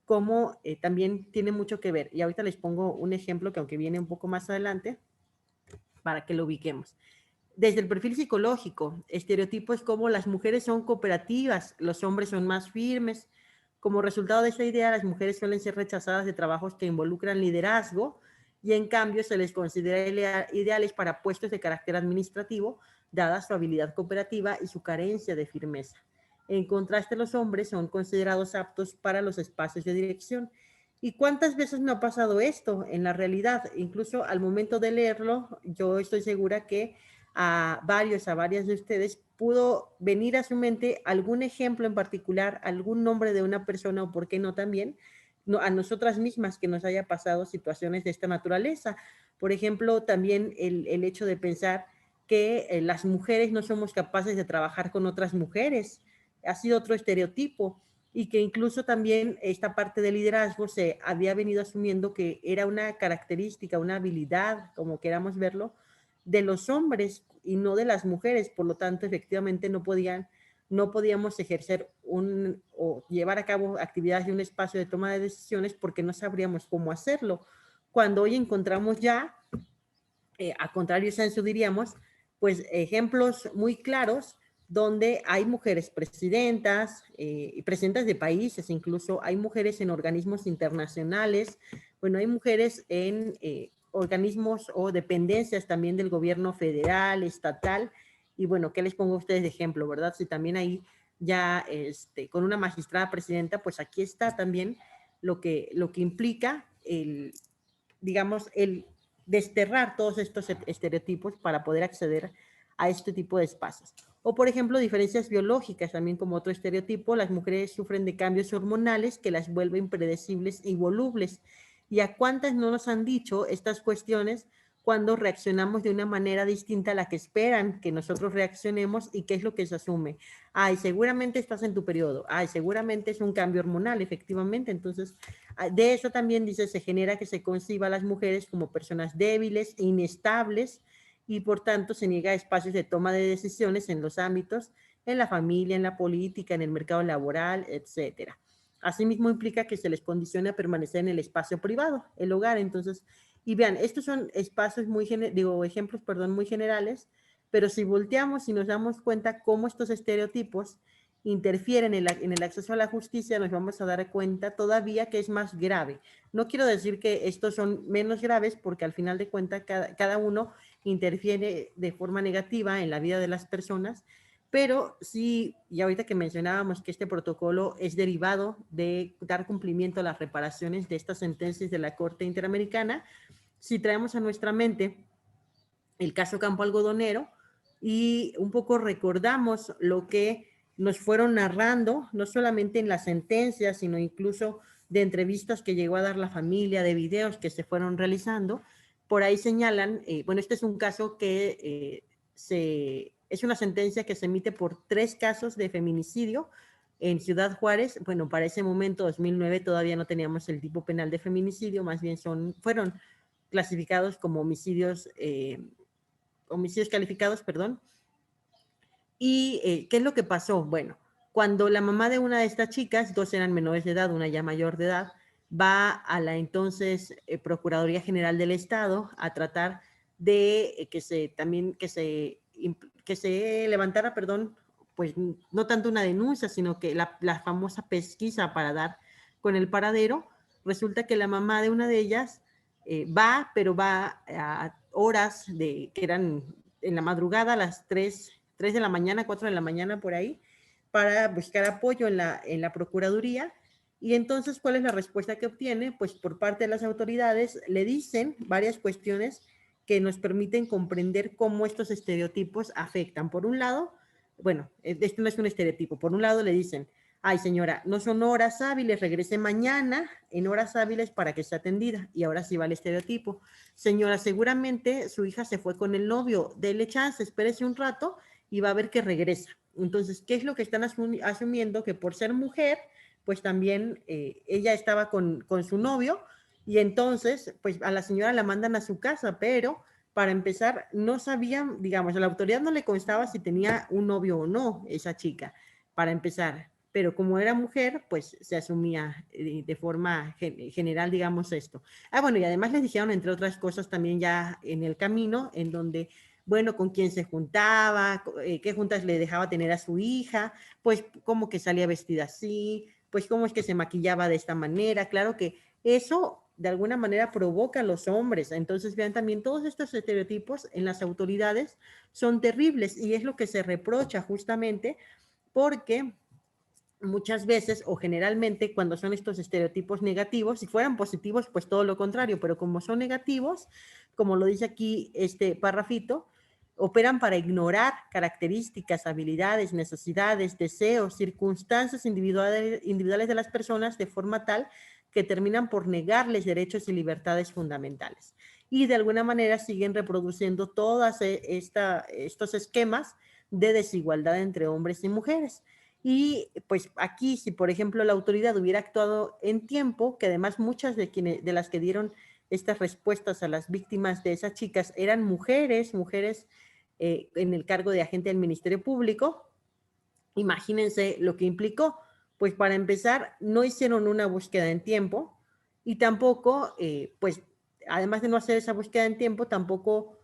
C: cómo también tiene mucho que ver. Y ahorita les pongo un ejemplo que aunque viene un poco más adelante, para que lo ubiquemos. Desde el perfil psicológico, estereotipos como las mujeres son cooperativas, los hombres son más firmes. Como resultado de esta idea, las mujeres suelen ser rechazadas de trabajos que involucran liderazgo y en cambio se les considera ideales para puestos de carácter administrativo, dada su habilidad cooperativa y su carencia de firmeza. En contraste, los hombres son considerados aptos para los espacios de dirección. ¿Y cuántas veces no ha pasado esto en la realidad? Incluso al momento de leerlo, yo estoy segura que a varias de ustedes, pudo venir a su mente algún ejemplo en particular, algún nombre de una persona o por qué no también, a nosotras mismas que nos haya pasado situaciones de esta naturaleza. Por ejemplo, también el hecho de pensar que las mujeres no somos capaces de trabajar con otras mujeres. Ha sido otro estereotipo y que incluso también esta parte de liderazgo se había venido asumiendo que era una característica, una habilidad, como queramos verlo, de los hombres y no de las mujeres. Por lo tanto, efectivamente no podíamos ejercer o llevar a cabo actividades de un espacio de toma de decisiones porque no sabríamos cómo hacerlo. Cuando hoy encontramos ya, a contrario censo diríamos, pues ejemplos muy claros donde hay mujeres presidentas, presidentas de países, incluso hay mujeres en organismos internacionales, bueno, hay mujeres en organismos o dependencias también del gobierno federal, estatal, y bueno, ¿qué les pongo a ustedes de ejemplo, verdad? Si también ahí ya con una magistrada presidenta, pues aquí está también lo que implica digamos, el desterrar todos estos estereotipos para poder acceder a este tipo de espacios. O, por ejemplo, diferencias biológicas, también como otro estereotipo, las mujeres sufren de cambios hormonales que las vuelven predecibles y volubles. ¿Y a cuántas no nos han dicho estas cuestiones cuando reaccionamos de una manera distinta a la que esperan que nosotros reaccionemos y qué es lo que se asume? Ay, seguramente estás en tu periodo. Ay, seguramente es un cambio hormonal, efectivamente. Entonces, de eso también dice, se genera que se conciba a las mujeres como personas débiles, inestables, y por tanto se niega espacios de toma de decisiones en los ámbitos, en la familia, en la política, en el mercado laboral, etcétera. Asimismo implica que se les condiciona a permanecer en el espacio privado, el hogar. Entonces, y vean, estos son espacios ejemplos, muy generales, pero si volteamos y nos damos cuenta cómo estos estereotipos interfieren en el acceso a la justicia, nos vamos a dar cuenta todavía que es más grave. No quiero decir que estos son menos graves, porque al final de cuentas cada uno interfiere de forma negativa en la vida de las personas, pero sí, y ahorita que mencionábamos que este protocolo es derivado de dar cumplimiento a las reparaciones de estas sentencias de la Corte Interamericana, si traemos a nuestra mente el caso Campo Algodonero y un poco recordamos lo que nos fueron narrando, no solamente en las sentencias, sino incluso de entrevistas que llegó a dar la familia, de videos que se fueron realizando, por ahí señalan, bueno, este es un caso que es una sentencia que se emite por 3 casos de feminicidio en Ciudad Juárez. Bueno, para ese momento, 2009, todavía no teníamos el tipo penal de feminicidio, más bien fueron clasificados como homicidios calificados, perdón. ¿Y qué es lo que pasó? Bueno, cuando la mamá de una de estas chicas, 2 eran menores de edad, una ya mayor de edad, va a la entonces Procuraduría General del Estado a tratar de que se levantara, perdón, pues no tanto una denuncia, sino que la famosa pesquisa para dar con el paradero. Resulta que la mamá de una de ellas pero va a horas que eran en la madrugada, a las 3 de la mañana, 4 de la mañana por ahí, para buscar apoyo en la Procuraduría. Y entonces, ¿cuál es la respuesta que obtiene? Pues por parte de las autoridades le dicen varias cuestiones que nos permiten comprender cómo estos estereotipos afectan. Por un lado, bueno, esto no es un estereotipo, por un lado le dicen, ay señora, no son horas hábiles, regrese mañana en horas hábiles para que sea atendida. Y ahora sí va el estereotipo. Señora, seguramente su hija se fue con el novio, dele chance, espérese un rato y va a ver que regresa. Entonces, ¿qué es lo que están asumiendo? Que por ser mujer, pues también ella estaba con su novio y entonces, pues a la señora la mandan a su casa, pero para empezar, no sabían, digamos, a la autoridad no le constaba si tenía un novio o no esa chica, para empezar. Pero como era mujer, pues se asumía de forma general, digamos, esto. Bueno, y además les dijeron, entre otras cosas, también ya en el camino, en donde, bueno, con quién se juntaba, qué juntas le dejaba tener a su hija, pues cómo que salía vestida así, pues cómo es que se maquillaba de esta manera. Claro que eso de alguna manera provoca a los hombres. Entonces, vean también, todos estos estereotipos en las autoridades son terribles y es lo que se reprocha justamente porque muchas veces o generalmente cuando son estos estereotipos negativos, si fueran positivos, pues todo lo contrario, pero como son negativos, como lo dice aquí este parrafito, operan para ignorar características, habilidades, necesidades, deseos, circunstancias individuales de las personas de forma tal que terminan por negarles derechos y libertades fundamentales. Y de alguna manera siguen reproduciendo todos estos esquemas de desigualdad entre hombres y mujeres. Y pues aquí, si por ejemplo la autoridad hubiera actuado en tiempo, que además muchas de las que dieron estas respuestas a las víctimas de esas chicas eran mujeres en el cargo de agente del Ministerio Público, imagínense lo que implicó. Pues para empezar, no hicieron una búsqueda en tiempo y tampoco, pues además de no hacer esa búsqueda en tiempo, tampoco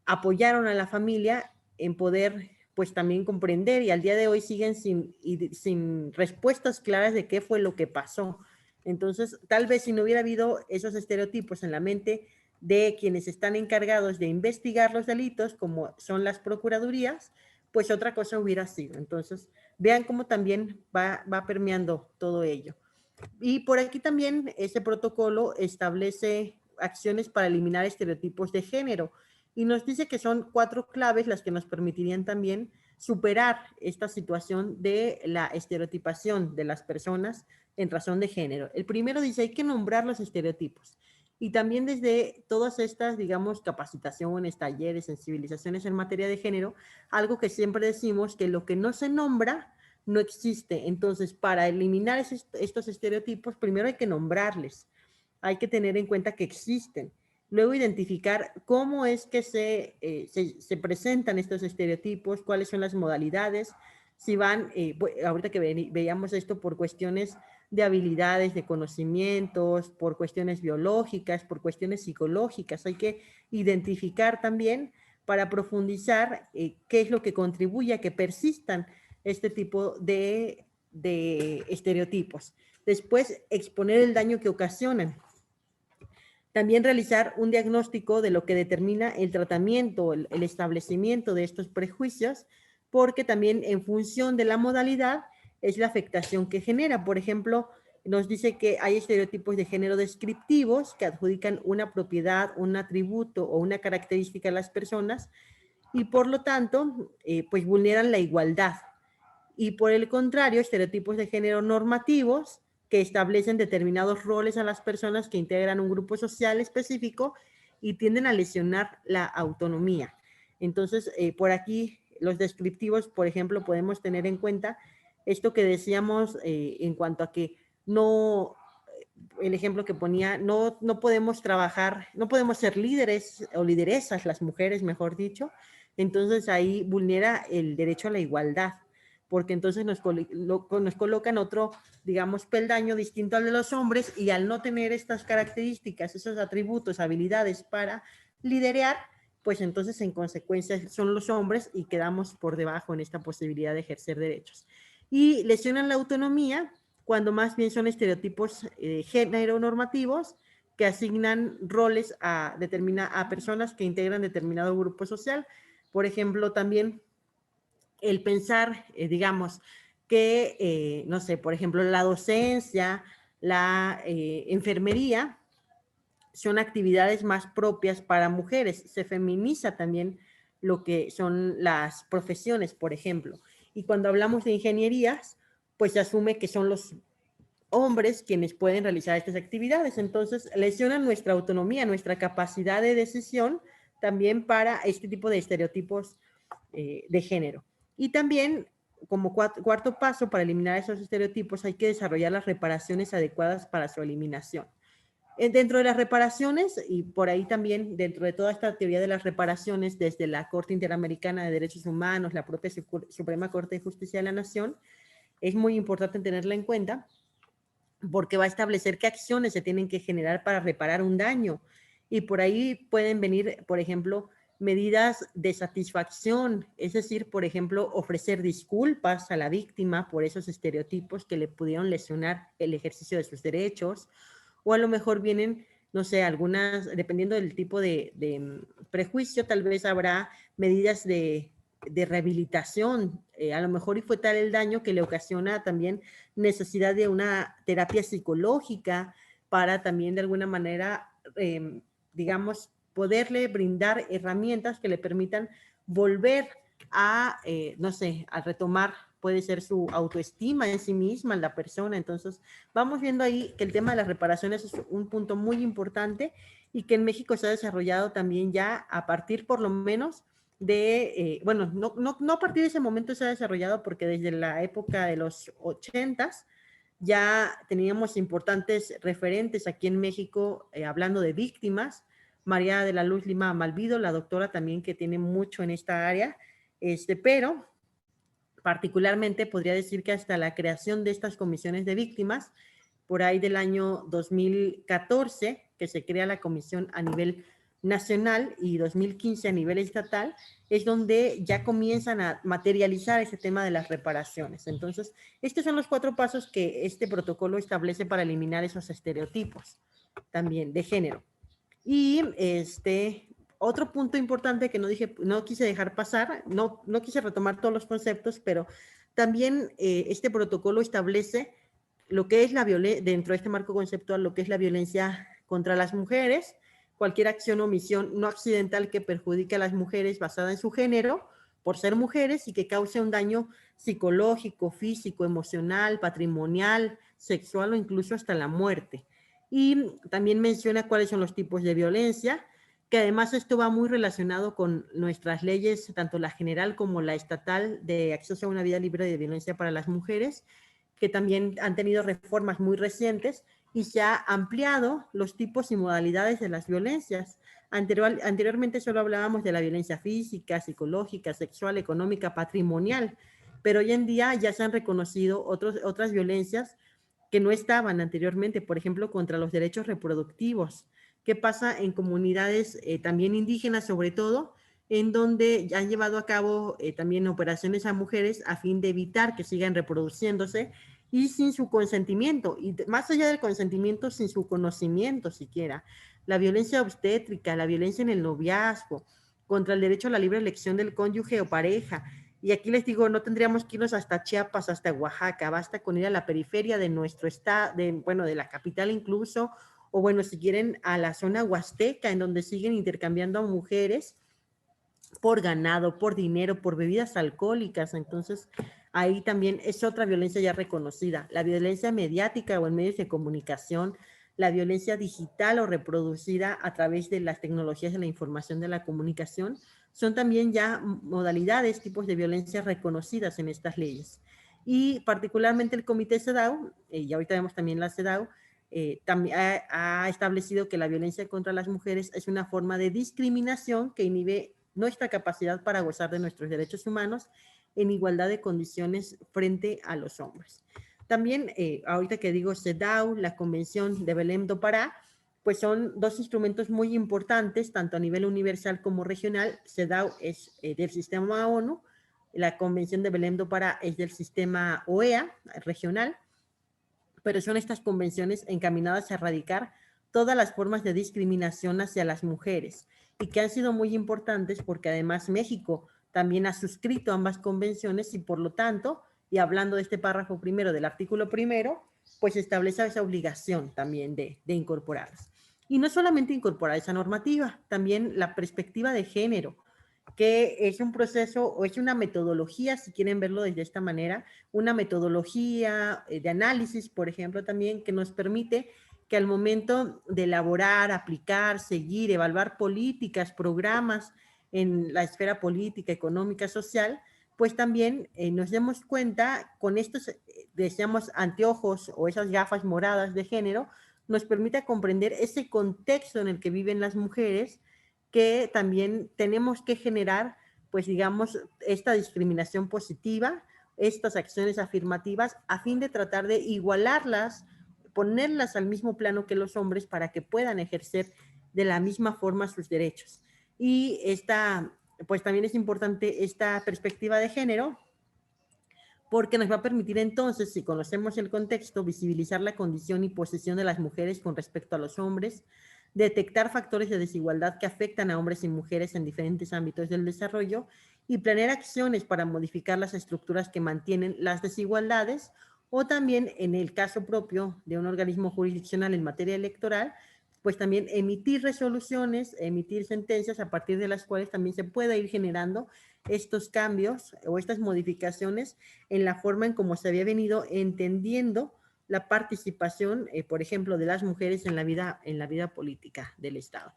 C: apoyaron a la familia en poder pues también comprender, y al día de hoy siguen sin respuestas claras de qué fue lo que pasó. Entonces, tal vez si no hubiera habido esos estereotipos en la mente de quienes están encargados de investigar los delitos, como son las procuradurías, pues otra cosa hubiera sido. Entonces, vean cómo también va permeando todo ello. Y por aquí también ese protocolo establece acciones para eliminar estereotipos de género y nos dice que son 4 claves las que nos permitirían también superar esta situación de la estereotipación de las personas en razón de género. El primero dice, hay que nombrar los estereotipos. Y también desde todas estas, digamos, capacitaciones, talleres, sensibilizaciones en materia de género, algo que siempre decimos, que lo que no se nombra no existe. Entonces, para eliminar estos estereotipos, primero hay que nombrarles, hay que tener en cuenta que existen. Luego identificar cómo es que se presentan estos estereotipos, cuáles son las modalidades, si van, ahorita que veíamos esto por cuestiones de habilidades, de conocimientos, por cuestiones biológicas, por cuestiones psicológicas. Hay que identificar también para profundizar qué es lo que contribuye a que persistan este tipo de estereotipos. Después, exponer el daño que ocasionan. También realizar un diagnóstico de lo que determina el tratamiento, el establecimiento de estos prejuicios, porque también en función de la modalidad es la afectación que genera. Por ejemplo, nos dice que hay estereotipos de género descriptivos que adjudican una propiedad, un atributo o una característica a las personas y por lo tanto, pues vulneran la igualdad. Y por el contrario, estereotipos de género normativos que establecen determinados roles a las personas que integran un grupo social específico y tienden a lesionar la autonomía. Entonces, por aquí, los descriptivos, por ejemplo, podemos tener en cuenta esto que decíamos en cuanto a que no, el ejemplo que ponía, no podemos trabajar, no podemos ser líderes o lideresas, las mujeres, mejor dicho. Entonces, ahí vulnera el derecho a la igualdad, porque entonces nos colocan otro, digamos, peldaño distinto al de los hombres, y al no tener estas características, esos atributos, habilidades para liderear, pues entonces en consecuencia son los hombres y quedamos por debajo en esta posibilidad de ejercer derechos. Y lesionan la autonomía cuando más bien son estereotipos género normativos que asignan roles a personas que integran determinado grupo social. Por ejemplo, también el pensar, digamos, que, no sé, por ejemplo, la docencia, la enfermería, son actividades más propias para mujeres. Se feminiza también lo que son las profesiones, por ejemplo. Y cuando hablamos de ingenierías, pues se asume que son los hombres quienes pueden realizar estas actividades. Entonces, lesionan nuestra autonomía, nuestra capacidad de decisión también para este tipo de estereotipos de género. Y también, como cuarto paso para eliminar esos estereotipos, hay que desarrollar las reparaciones adecuadas para su eliminación. Dentro de las reparaciones, y por ahí también dentro de toda esta teoría de las reparaciones, desde la Corte Interamericana de Derechos Humanos, la propia Suprema Corte de Justicia de la Nación, es muy importante tenerla en cuenta, porque va a establecer qué acciones se tienen que generar para reparar un daño. Y por ahí pueden venir, por ejemplo, medidas de satisfacción, es decir, por ejemplo, ofrecer disculpas a la víctima por esos estereotipos que le pudieron lesionar el ejercicio de sus derechos, o a lo mejor vienen, no sé, algunas, dependiendo del tipo de prejuicio, tal vez habrá medidas de rehabilitación, a lo mejor y fue tal el daño que le ocasiona también necesidad de una terapia psicológica para también de alguna manera, digamos, poderle brindar herramientas que le permitan volver a, no sé, a retomar, puede ser su autoestima en sí misma, en la persona. Entonces, vamos viendo ahí que el tema de las reparaciones es un punto muy importante y que en México se ha desarrollado también ya a partir por lo menos de, bueno, no a partir de ese momento se ha desarrollado porque desde la época de los 80s ya teníamos importantes referentes aquí en México hablando de víctimas. María de la Luz Lima Malvido, la doctora también que tiene mucho en esta área, pero particularmente podría decir que hasta la creación de estas comisiones de víctimas, por ahí del año 2014, que se crea la comisión a nivel nacional y 2015 a nivel estatal, es donde ya comienzan a materializar ese tema de las reparaciones. Entonces, estos son los 4 pasos que este protocolo establece para eliminar esos estereotipos también de género. Y otro punto importante que no quise dejar pasar, no quise retomar todos los conceptos, pero también este protocolo establece lo que es la violencia, dentro de este marco conceptual, lo que es la violencia contra las mujeres, cualquier acción o omisión no accidental que perjudique a las mujeres basada en su género, por ser mujeres y que cause un daño psicológico, físico, emocional, patrimonial, sexual o incluso hasta la muerte. Y también menciona cuáles son los tipos de violencia, que además esto va muy relacionado con nuestras leyes, tanto la general como la estatal de acceso a una vida libre de violencia para las mujeres, que también han tenido reformas muy recientes y se ha ampliado los tipos y modalidades de las violencias. Anteriormente solo hablábamos de la violencia física, psicológica, sexual, económica, patrimonial, pero hoy en día ya se han reconocido otras violencias que no estaban anteriormente, por ejemplo, contra los derechos reproductivos. ¿Qué pasa en comunidades también indígenas, sobre todo, en donde han llevado a cabo también operaciones a mujeres a fin de evitar que sigan reproduciéndose y sin su consentimiento, y más allá del consentimiento, sin su conocimiento siquiera? La violencia obstétrica, la violencia en el noviazgo, contra el derecho a la libre elección del cónyuge o pareja. Y aquí les digo, no tendríamos que irnos hasta Chiapas, hasta Oaxaca, basta con ir a la periferia de nuestro estado, de la capital incluso, o bueno, si quieren, a la zona huasteca, en donde siguen intercambiando a mujeres por ganado, por dinero, por bebidas alcohólicas. Entonces, ahí también es otra violencia ya reconocida. La violencia mediática o en medios de comunicación, la violencia digital o reproducida a través de las tecnologías de la información de la comunicación, son también ya modalidades, tipos de violencia reconocidas en estas leyes. Y particularmente el Comité CEDAW, y ahorita vemos también la CEDAW, también ha establecido que la violencia contra las mujeres es una forma de discriminación que inhibe nuestra capacidad para gozar de nuestros derechos humanos en igualdad de condiciones frente a los hombres. También, ahorita que digo CEDAW, la Convención de Belém do Pará, pues son 2 instrumentos muy importantes, tanto a nivel universal como regional. CEDAW es del sistema ONU, la Convención de Belém do Pará es del sistema OEA regional, pero son estas convenciones encaminadas a erradicar todas las formas de discriminación hacia las mujeres y que han sido muy importantes porque además México también ha suscrito ambas convenciones y por lo tanto, y hablando de este párrafo primero del artículo primero, pues establece esa obligación también de incorporarlas. Y no solamente incorporar esa normativa, también la perspectiva de género, que es un proceso o es una metodología, si quieren verlo desde esta manera, una metodología de análisis, por ejemplo, también que nos permite que al momento de elaborar, aplicar, seguir, evaluar políticas, programas en la esfera política, económica, social, pues también nos demos cuenta con estos, decíamos, anteojos o esas gafas moradas de género, nos permite comprender ese contexto en el que viven las mujeres, que también tenemos que generar, pues digamos, esta discriminación positiva, estas acciones afirmativas, a fin de tratar de igualarlas, ponerlas al mismo plano que los hombres para que puedan ejercer de la misma forma sus derechos. Y pues también es importante esta perspectiva de género, porque nos va a permitir entonces, si conocemos el contexto, visibilizar la condición y posición de las mujeres con respecto a los hombres, detectar factores de desigualdad que afectan a hombres y mujeres en diferentes ámbitos del desarrollo y planear acciones para modificar las estructuras que mantienen las desigualdades, o también en el caso propio de un organismo jurisdiccional en materia electoral, pues también emitir resoluciones, emitir sentencias a partir de las cuales también se pueda ir generando estos cambios o estas modificaciones en la forma en cómo se había venido entendiendo la participación, por ejemplo, de las mujeres en la vida política del Estado.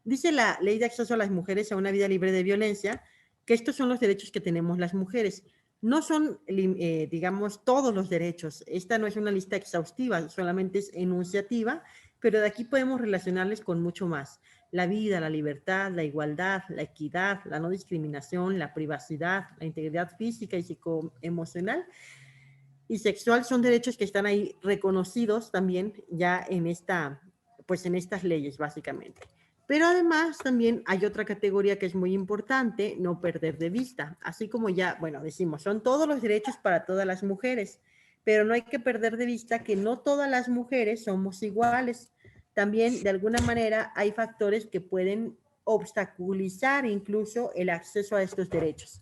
C: Dice la Ley de Acceso a las Mujeres a una Vida Libre de Violencia que estos son los derechos que tenemos las mujeres. No son, digamos, todos los derechos. Esta no es una lista exhaustiva, solamente es enunciativa, pero de aquí podemos relacionarles con mucho más. La vida, la libertad, la igualdad, la equidad, la no discriminación, la privacidad, la integridad física y psicoemocional y sexual son derechos que están ahí reconocidos también ya en en estas leyes, básicamente. Pero además también hay otra categoría que es muy importante, no perder de vista. Así como ya, bueno, decimos, son todos los derechos para todas las mujeres, pero no hay que perder de vista que no todas las mujeres somos iguales. También, de alguna manera, hay factores que pueden obstaculizar incluso el acceso a estos derechos.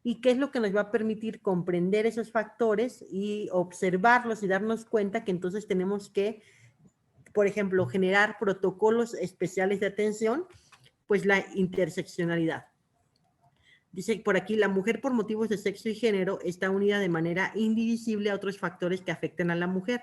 C: ¿Y qué es lo que nos va a permitir comprender esos factores y observarlos y darnos cuenta que entonces tenemos que, por ejemplo, generar protocolos especiales de atención? Pues la interseccionalidad. Dice por aquí, la mujer por motivos de sexo y género está unida de manera indivisible a otros factores que afectan a la mujer,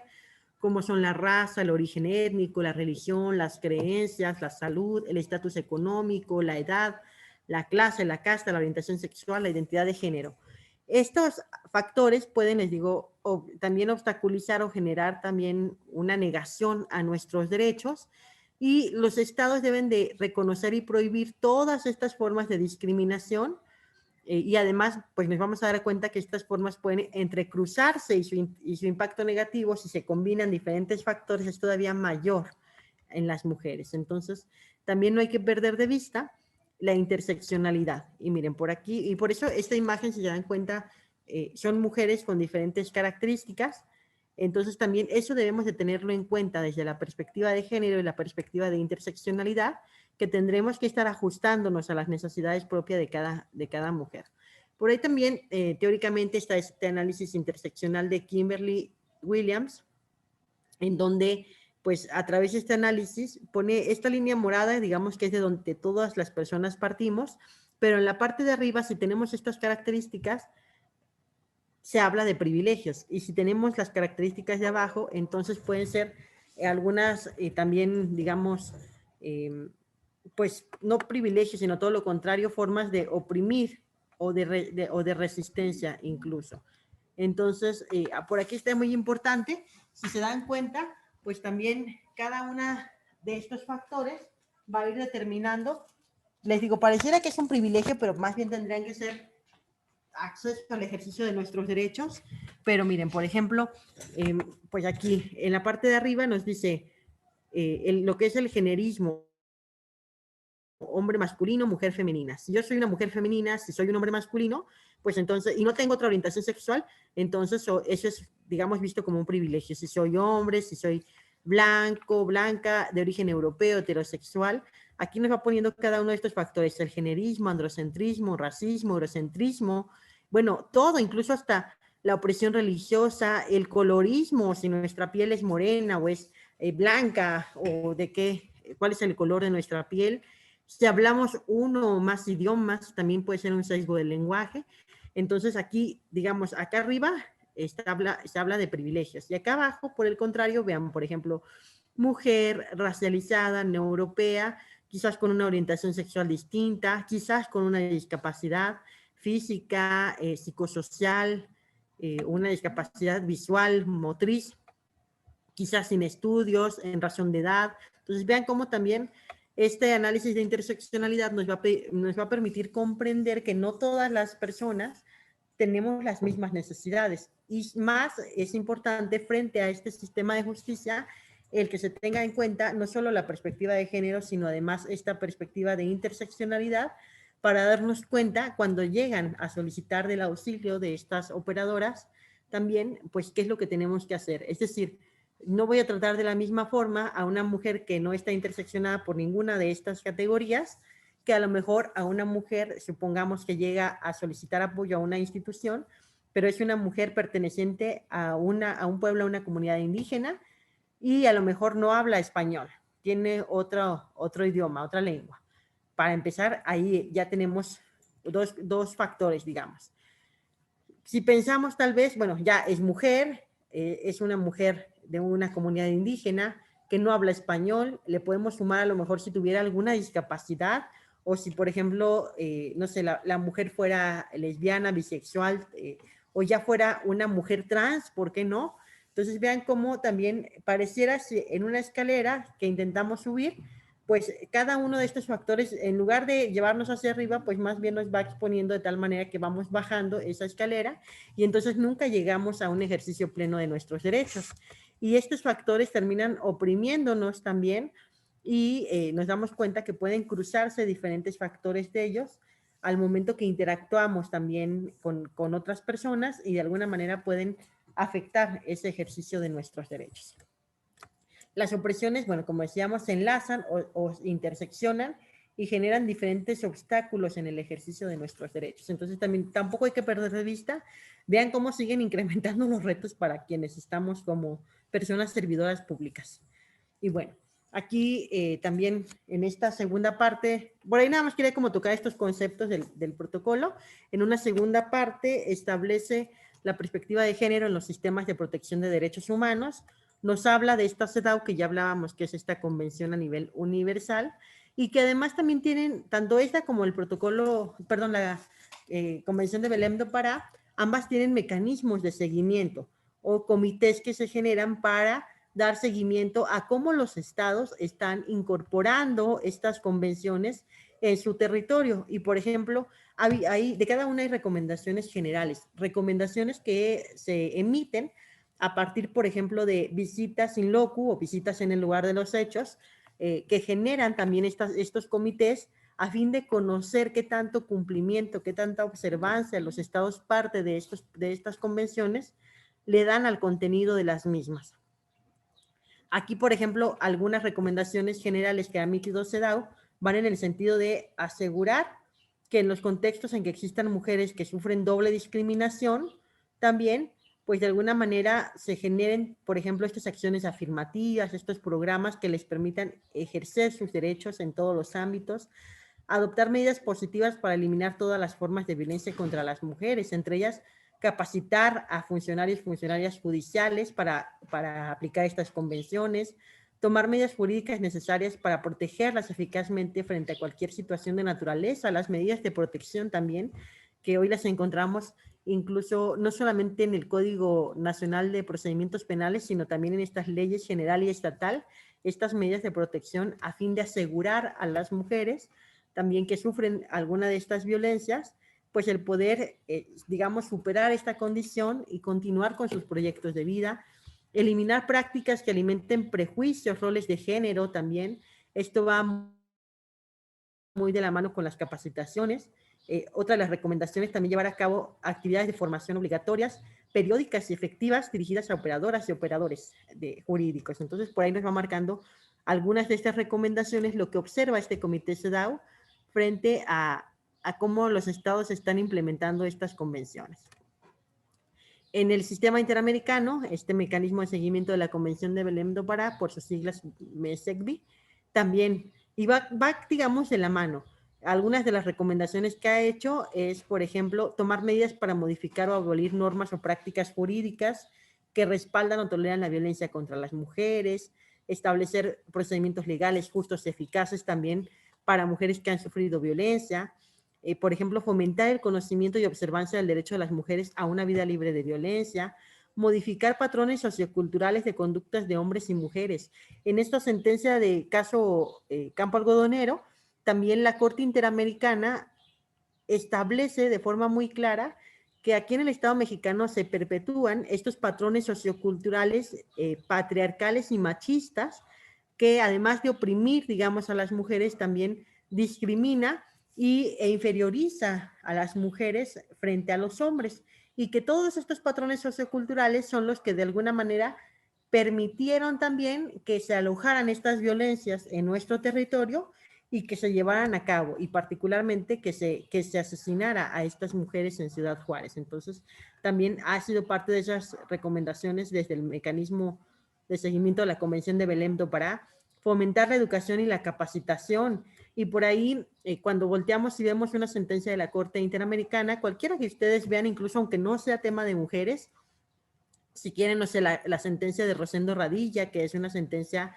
C: como son la raza, el origen étnico, la religión, las creencias, la salud, el estatus económico, la edad, la clase, la casta, la orientación sexual, la identidad de género. Estos factores pueden, les digo, también obstaculizar o generar también una negación a nuestros derechos, y los estados deben de reconocer y prohibir todas estas formas de discriminación, y además, pues nos vamos a dar cuenta que estas formas pueden entrecruzarse y su impacto negativo, si se combinan diferentes factores, es todavía mayor en las mujeres. Entonces, también no hay que perder de vista la interseccionalidad. Y miren, por aquí, y por eso esta imagen, si se dan cuenta, son mujeres con diferentes características. Entonces, también eso debemos de tenerlo en cuenta desde la perspectiva de género y la perspectiva de interseccionalidad, que tendremos que estar ajustándonos a las necesidades propias de cada mujer. Por ahí también, teóricamente, está este análisis interseccional de Kimberly Williams, en donde, pues, a través de este análisis, pone esta línea morada, digamos que es de donde todas las personas partimos, pero en la parte de arriba, si tenemos estas características, se habla de privilegios, y si tenemos las características de abajo, entonces pueden ser algunas también, digamos, pues no privilegios, sino todo lo contrario, formas de oprimir o de resistencia incluso. Entonces, por aquí está muy importante, si se dan cuenta, pues también cada una de estos factores va a ir determinando, les digo, pareciera que es un privilegio, pero más bien tendrían que ser acceso al ejercicio de nuestros derechos. Pero miren, por ejemplo, pues aquí en la parte de arriba nos dice lo que es el generismo, hombre masculino, mujer femenina. Si yo soy una mujer femenina, si soy un hombre masculino, pues entonces, y no tengo otra orientación sexual, entonces eso es, digamos, visto como un privilegio. Si soy hombre, si soy blanco, blanca, de origen europeo, heterosexual, aquí nos va poniendo cada uno de estos factores: el generismo, androcentrismo, racismo, eurocentrismo, bueno, todo, incluso hasta la opresión religiosa, el colorismo, si nuestra piel es morena o es blanca, o de qué, cuál es el color de nuestra piel. Si hablamos uno o más idiomas, también puede ser un sesgo del lenguaje. Entonces aquí, digamos, acá arriba se habla de privilegios. Y acá abajo, por el contrario, vean, por ejemplo, mujer racializada, no europea, quizás con una orientación sexual distinta, quizás con una discapacidad física, psicosocial, una discapacidad visual, motriz, quizás sin estudios, en razón de edad. Entonces vean cómo también este análisis de interseccionalidad nos va a permitir comprender que no todas las personas tenemos las mismas necesidades. Y más es importante frente a este sistema de justicia el que se tenga en cuenta no solo la perspectiva de género, sino además esta perspectiva de interseccionalidad, para darnos cuenta cuando llegan a solicitar del auxilio de estas operadoras, también, pues, qué es lo que tenemos que hacer. Es decir, no voy a tratar de la misma forma a una mujer que no está interseccionada por ninguna de estas categorías, que a lo mejor a una mujer, supongamos que llega a solicitar apoyo a una institución, pero es una mujer perteneciente a un pueblo, a una comunidad indígena, y a lo mejor no habla español. tiene otro idioma, otra lengua. Para empezar, ahí ya tenemos dos factores, digamos. Si pensamos tal vez, bueno, ya es mujer, es una mujer de una comunidad indígena que no habla español, le podemos sumar a lo mejor si tuviera alguna discapacidad o si, por ejemplo, no sé, la mujer fuera lesbiana, bisexual o ya fuera una mujer trans, ¿por qué no? Entonces vean cómo también pareciera en una escalera que intentamos subir, pues cada uno de estos factores, en lugar de llevarnos hacia arriba, pues más bien nos va exponiendo de tal manera que vamos bajando esa escalera y entonces nunca llegamos a un ejercicio pleno de nuestros derechos. Y estos factores terminan oprimiéndonos también y nos damos cuenta que pueden cruzarse diferentes factores de ellos al momento que interactuamos también con otras personas y de alguna manera pueden afectar ese ejercicio de nuestros derechos. Las opresiones, bueno, como decíamos, se enlazan o interseccionan y generan diferentes obstáculos en el ejercicio de nuestros derechos. Entonces, también tampoco hay que perder de vista, vean cómo siguen incrementando los retos para quienes estamos como personas servidoras públicas. Y bueno, aquí también en esta segunda parte, por ahí nada más quería como tocar estos conceptos del protocolo. En una segunda parte establece la perspectiva de género en los sistemas de protección de derechos humanos. Nos habla de esta CEDAW que ya hablábamos, que es esta convención a nivel universal, y que además también tienen, tanto esta como el protocolo, perdón, la convención de Belém do Pará, ambas tienen mecanismos de seguimiento o comités que se generan para dar seguimiento a cómo los estados están incorporando estas convenciones en su territorio. Y, por ejemplo, hay, de cada una hay recomendaciones generales, recomendaciones que se emiten a partir, por ejemplo, de visitas in locu o visitas en el lugar de los hechos, que generan también estos comités a fin de conocer qué tanto cumplimiento, qué tanta observancia los estados parte de estas convenciones le dan al contenido de las mismas. Aquí, por ejemplo, algunas recomendaciones generales que ha emitido CEDAW van en el sentido de asegurar que en los contextos en que existan mujeres que sufren doble discriminación, también, pues de alguna manera se generen, por ejemplo, estas acciones afirmativas, estos programas que les permitan ejercer sus derechos en todos los ámbitos, adoptar medidas positivas para eliminar todas las formas de violencia contra las mujeres, entre ellas capacitar a funcionarios y funcionarias judiciales para aplicar estas convenciones, tomar medidas jurídicas necesarias para protegerlas eficazmente frente a cualquier situación de naturaleza, las medidas de protección también, que hoy las encontramos incluso no solamente en el Código Nacional de Procedimientos Penales, sino también en estas leyes general y estatal, estas medidas de protección a fin de asegurar a las mujeres también que sufren alguna de estas violencias, pues el poder, digamos, superar esta condición y continuar con sus proyectos de vida, eliminar prácticas que alimenten prejuicios, roles de género también. Esto va muy de la mano con las capacitaciones. Otra de las recomendaciones también llevar a cabo actividades de formación obligatorias, periódicas y efectivas dirigidas a operadoras y operadores jurídicos. Entonces, por ahí nos va marcando algunas de estas recomendaciones, lo que observa este comité CEDAW frente a cómo los estados están implementando estas convenciones. En el sistema interamericano, este mecanismo de seguimiento de la Convención de Belém do Pará, por sus siglas MESECBI, también, y va, digamos, de la mano. Algunas de las recomendaciones que ha hecho es, por ejemplo, tomar medidas para modificar o abolir normas o prácticas jurídicas que respaldan o toleran la violencia contra las mujeres, establecer procedimientos legales justos y eficaces también para mujeres que han sufrido violencia, por ejemplo, fomentar el conocimiento y observancia del derecho de las mujeres a una vida libre de violencia, modificar patrones socioculturales de conductas de hombres y mujeres. En esta sentencia de caso Campo Algodonero, también la Corte Interamericana establece de forma muy clara que aquí en el Estado mexicano se perpetúan estos patrones socioculturales patriarcales y machistas que además de oprimir, digamos, a las mujeres, también discrimina e inferioriza a las mujeres frente a los hombres, y que todos estos patrones socioculturales son los que de alguna manera permitieron también que se alojaran estas violencias en nuestro territorio y que se llevaran a cabo, y particularmente que se asesinara a estas mujeres en Ciudad Juárez. Entonces, también ha sido parte de esas recomendaciones desde el mecanismo de seguimiento de la Convención de Belém do Pará, fomentar la educación y la capacitación. Y por ahí, cuando volteamos y vemos una sentencia de la Corte Interamericana, cualquiera que ustedes vean, incluso aunque no sea tema de mujeres, si quieren, no sé, la sentencia de Rosendo Radilla, que es una sentencia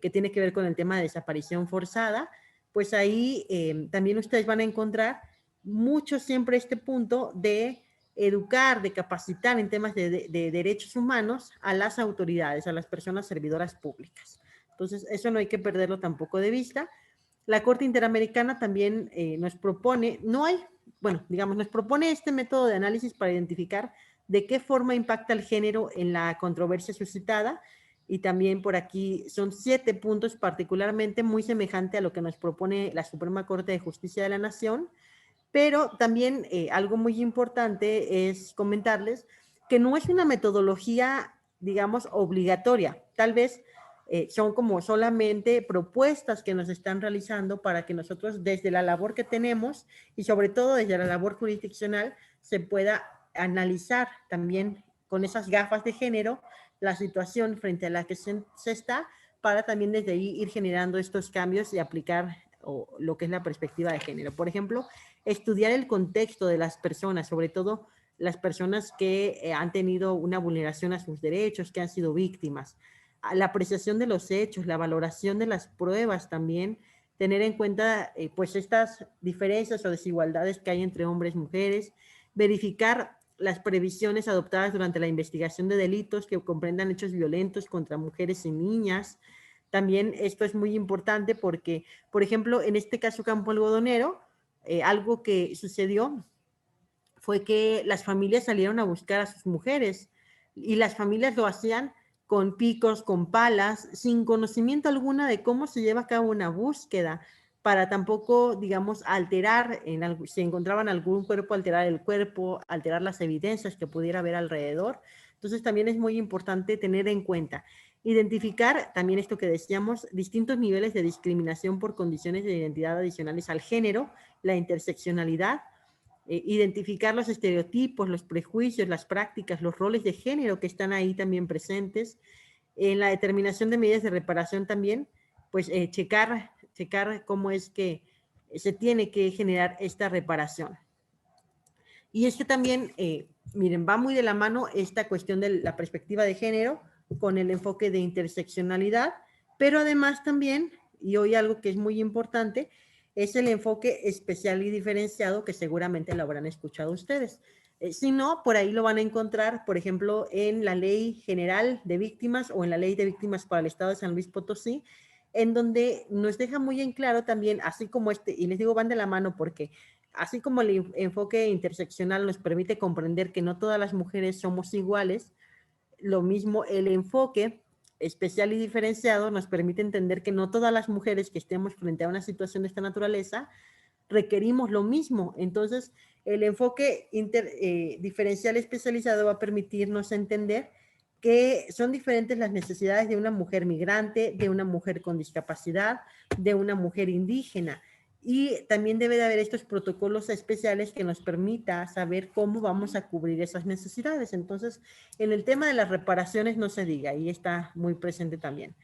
C: que tiene que ver con el tema de desaparición forzada, pues ahí también ustedes van a encontrar mucho siempre este punto de educar, de capacitar en temas de derechos humanos a las autoridades, a las personas servidoras públicas. Entonces, eso no hay que perderlo tampoco de vista. La Corte Interamericana también nos propone, nos propone este método de análisis para identificar de qué forma impacta el género en la controversia suscitada, y también por aquí son 7 puntos particularmente muy semejante a lo que nos propone la Suprema Corte de Justicia de la Nación, pero también algo muy importante es comentarles que no es una metodología, digamos, obligatoria. Tal vez son como solamente propuestas que nos están realizando para que nosotros desde la labor que tenemos y sobre todo desde la labor jurisdiccional se pueda analizar también con esas gafas de género la situación frente a la que se está, para también desde ahí ir generando estos cambios y aplicar lo que es la perspectiva de género. Por ejemplo, estudiar el contexto de las personas, sobre todo las personas que han tenido una vulneración a sus derechos, que han sido víctimas, la apreciación de los hechos, la valoración de las pruebas también, tener en cuenta pues estas diferencias o desigualdades que hay entre hombres y mujeres, verificar las previsiones adoptadas durante la investigación de delitos que comprendan hechos violentos contra mujeres y niñas. También esto es muy importante porque, por ejemplo, en este caso Campo Algodonero, algo que sucedió fue que las familias salieron a buscar a sus mujeres y las familias lo hacían con picos, con palas, sin conocimiento alguna de cómo se lleva a cabo una búsqueda, para tampoco, digamos, alterar, si encontraban algún cuerpo, alterar el cuerpo, alterar las evidencias que pudiera haber alrededor. Entonces también es muy importante tener en cuenta, identificar también esto que decíamos, distintos niveles de discriminación por condiciones de identidad adicionales al género, la interseccionalidad, identificar los estereotipos, los prejuicios, las prácticas, los roles de género que están ahí también presentes. En la determinación de medidas de reparación también, pues checar cómo es que se tiene que generar esta reparación. Y es que también, miren, va muy de la mano esta cuestión de la perspectiva de género con el enfoque de interseccionalidad, pero además también, y hoy algo que es muy importante, es el enfoque especial y diferenciado, que seguramente lo habrán escuchado ustedes. Si no, por ahí lo van a encontrar, por ejemplo, en la Ley General de Víctimas o en la Ley de Víctimas para el Estado de San Luis Potosí, en donde nos deja muy en claro también, así como y les digo van de la mano porque así como el enfoque interseccional nos permite comprender que no todas las mujeres somos iguales, lo mismo el enfoque especial y diferenciado nos permite entender que no todas las mujeres que estemos frente a una situación de esta naturaleza requerimos lo mismo. Entonces, el enfoque diferencial especializado va a permitirnos entender que son diferentes las necesidades de una mujer migrante, de una mujer con discapacidad, de una mujer indígena. Y también debe de haber estos protocolos especiales que nos permita saber cómo vamos a cubrir esas necesidades. Entonces, en el tema de las reparaciones no se diga, y está muy presente también.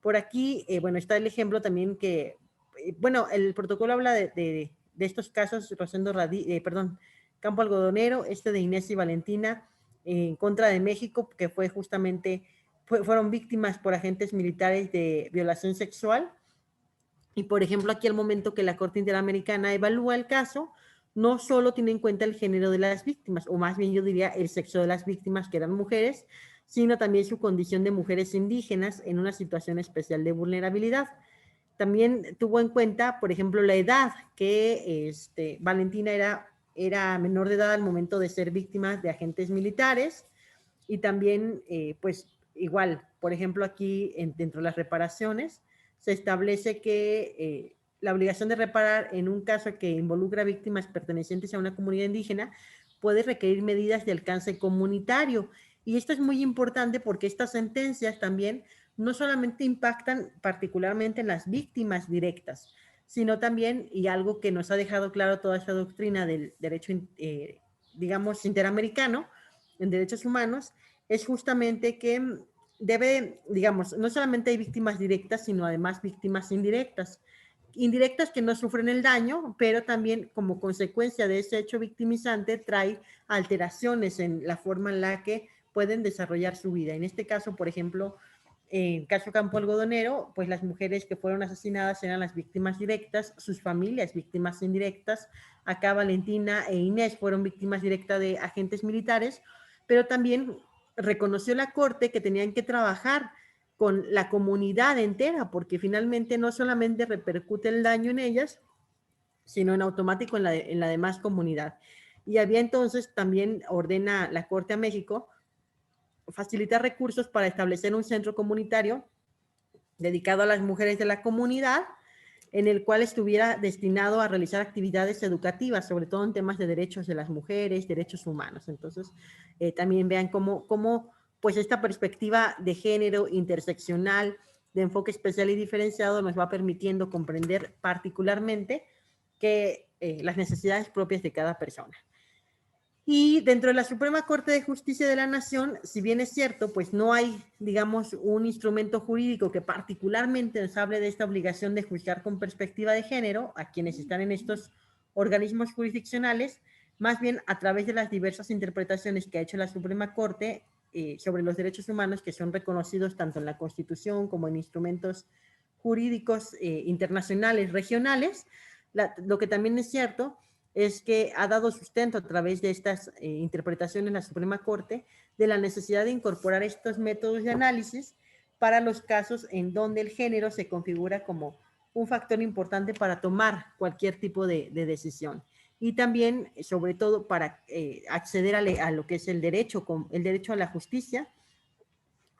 C: Por aquí, bueno, está el ejemplo también que, bueno, el protocolo habla de estos casos, Campo Algodonero, de Inés y Valentina, en contra de México, que fue justamente, fueron víctimas por agentes militares de violación sexual. Y, por ejemplo, aquí al momento que la Corte Interamericana evalúa el caso, no solo tiene en cuenta el género de las víctimas, o más bien yo diría el sexo de las víctimas, que eran mujeres, sino también su condición de mujeres indígenas en una situación especial de vulnerabilidad. También tuvo en cuenta, por ejemplo, la edad, que Valentina era menor de edad al momento de ser víctima de agentes militares, y también, pues, igual, por ejemplo, aquí dentro de las reparaciones, se establece que la obligación de reparar en un caso que involucra víctimas pertenecientes a una comunidad indígena puede requerir medidas de alcance comunitario. Y esto es muy importante porque estas sentencias también no solamente impactan particularmente en las víctimas directas, sino también, y algo que nos ha dejado claro toda esta doctrina del derecho, digamos, interamericano en derechos humanos, es justamente que digamos, no solamente hay víctimas directas, sino además víctimas indirectas. Indirectas que no sufren el daño, pero también como consecuencia de ese hecho victimizante trae alteraciones en la forma en la que pueden desarrollar su vida. En este caso, por ejemplo, en caso Campo Algodonero, pues las mujeres que fueron asesinadas eran las víctimas directas, sus familias víctimas indirectas. Acá Valentina e Inés fueron víctimas directas de agentes militares, pero también reconoció la Corte que tenían que trabajar con la comunidad entera, porque finalmente no solamente repercute el daño en ellas, sino en automático en la demás comunidad. Y había entonces, también ordena la Corte a México, facilitar recursos para establecer un centro comunitario dedicado a las mujeres de la comunidad, en el cual estuviera destinado a realizar actividades educativas, sobre todo en temas de derechos de las mujeres, derechos humanos. Entonces, también vean cómo pues esta perspectiva de género interseccional, de enfoque especial y diferenciado nos va permitiendo comprender particularmente que las necesidades propias de cada persona. Y dentro de la Suprema Corte de Justicia de la Nación, si bien es cierto, pues no hay, digamos, un instrumento jurídico que particularmente nos hable de esta obligación de juzgar con perspectiva de género a quienes están en estos organismos jurisdiccionales, más bien a través de las diversas interpretaciones que ha hecho la Suprema Corte sobre los derechos humanos, que son reconocidos tanto en la Constitución como en instrumentos jurídicos internacionales, regionales. Lo que también es cierto es que ha dado sustento a través de estas interpretaciones en la Suprema Corte de la necesidad de incorporar estos métodos de análisis para los casos en donde el género se configura como un factor importante para tomar cualquier tipo de decisión. Y también, sobre todo, para acceder a lo que es el derecho a la justicia,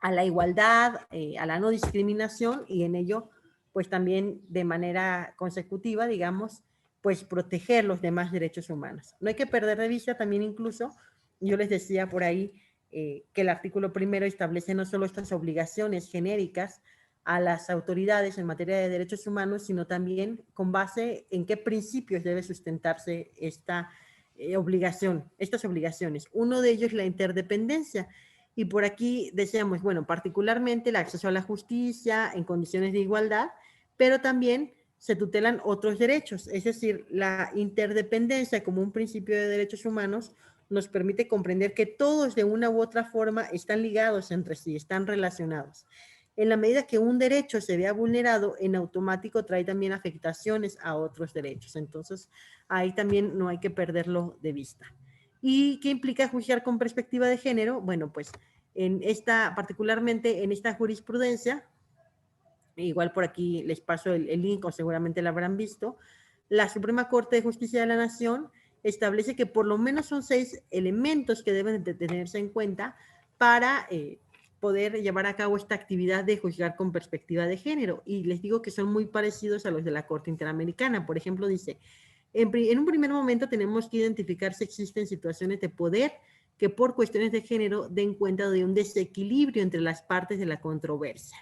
C: a la igualdad, a la no discriminación, y en ello, pues también de manera consecutiva, digamos, pues proteger los demás derechos humanos. No hay que perder de vista también incluso, yo les decía por ahí, que el artículo primero establece no solo estas obligaciones genéricas a las autoridades en materia de derechos humanos, sino también con base en qué principios debe sustentarse esta obligación, estas obligaciones. Uno de ellos es la interdependencia. Y por aquí decíamos, bueno, particularmente el acceso a la justicia en condiciones de igualdad, pero también se tutelan otros derechos, es decir, la interdependencia como un principio de derechos humanos nos permite comprender que todos de una u otra forma están ligados entre sí, están relacionados. En la medida que un derecho se vea vulnerado, en automático trae también afectaciones a otros derechos. Entonces, ahí también no hay que perderlo de vista. ¿Y qué implica juzgar con perspectiva de género? Bueno, pues particularmente en esta jurisprudencia, igual por aquí les paso el link o seguramente lo habrán visto, la Suprema Corte de Justicia de la Nación establece que por lo menos son 6 elementos que deben de tenerse en cuenta para poder llevar a cabo esta actividad de juzgar con perspectiva de género. Y les digo que son muy parecidos a los de la Corte Interamericana. Por ejemplo, dice, en un primer momento tenemos que identificar si existen situaciones de poder que por cuestiones de género den cuenta de un desequilibrio entre las partes de la controversia.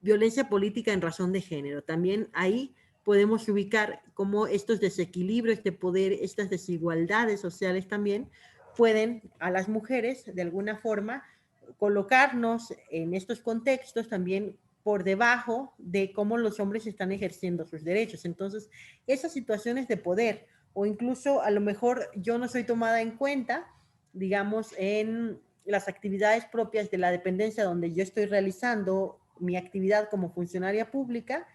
C: Violencia política en razón de género. También ahí podemos ubicar cómo estos desequilibrios de poder, estas desigualdades sociales también pueden a las mujeres de alguna forma colocarnos en estos contextos también por debajo de cómo los hombres están ejerciendo sus derechos. Entonces, esas situaciones de poder, o incluso a lo mejor yo no soy tomada en cuenta, digamos, en las actividades propias de la dependencia donde yo estoy realizando mi actividad como funcionaria pública,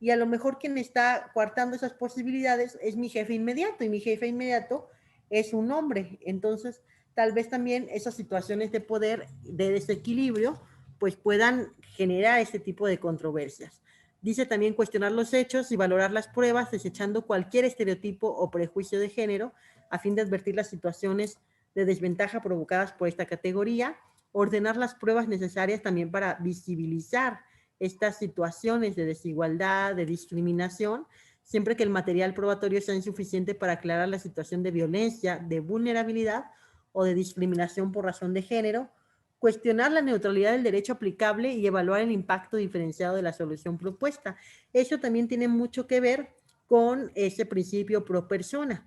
C: y a lo mejor quien está coartando esas posibilidades es mi jefe inmediato, y mi jefe inmediato es un hombre. Entonces, tal vez también esas situaciones de poder, de desequilibrio, pues puedan generar este tipo de controversias. Dice también cuestionar los hechos y valorar las pruebas, desechando cualquier estereotipo o prejuicio de género, a fin de advertir las situaciones de desventaja provocadas por esta categoría, ordenar las pruebas necesarias también para visibilizar estas situaciones de desigualdad, de discriminación, siempre que el material probatorio sea insuficiente para aclarar la situación de violencia, de vulnerabilidad o de discriminación por razón de género, cuestionar la neutralidad del derecho aplicable y evaluar el impacto diferenciado de la solución propuesta. Eso también tiene mucho que ver con ese principio pro persona,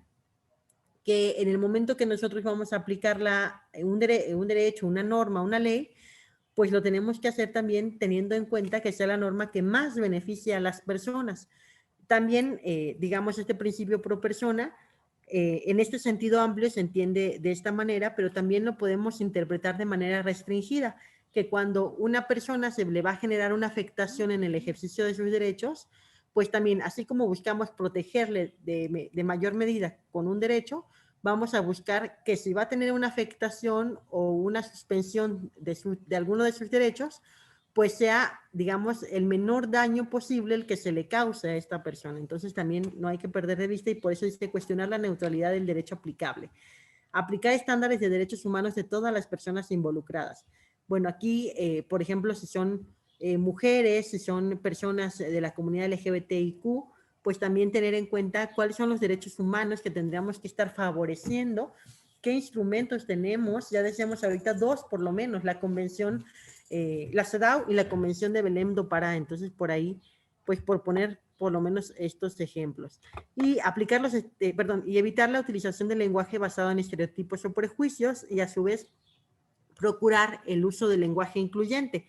C: que en el momento que nosotros vamos a aplicar un derecho, una norma, una ley, pues lo tenemos que hacer también teniendo en cuenta que sea la norma que más beneficie a las personas. También, digamos, este principio pro persona, en este sentido amplio se entiende de esta manera, pero también lo podemos interpretar de manera restringida, que cuando una persona se le va a generar una afectación en el ejercicio de sus derechos, pues también, así como buscamos protegerle de mayor medida con un derecho, vamos a buscar que si va a tener una afectación o una suspensión de alguno de sus derechos, pues sea, digamos, el menor daño posible el que se le cause a esta persona. Entonces también no hay que perder de vista y por eso hay que cuestionar la neutralidad del derecho aplicable. Aplicar estándares de derechos humanos de todas las personas involucradas. Bueno, aquí, por ejemplo, si son mujeres, si son personas de la comunidad LGBTIQ, pues también tener en cuenta cuáles son los derechos humanos que tendríamos que estar favoreciendo, qué instrumentos tenemos, ya decíamos ahorita 2 por lo menos, la convención, la CEDAW y la convención de Belém do Pará. Entonces por ahí, pues por poner por lo menos estos ejemplos. Y aplicarlos, y evitar la utilización del lenguaje basado en estereotipos o prejuicios y a su vez procurar el uso del lenguaje incluyente.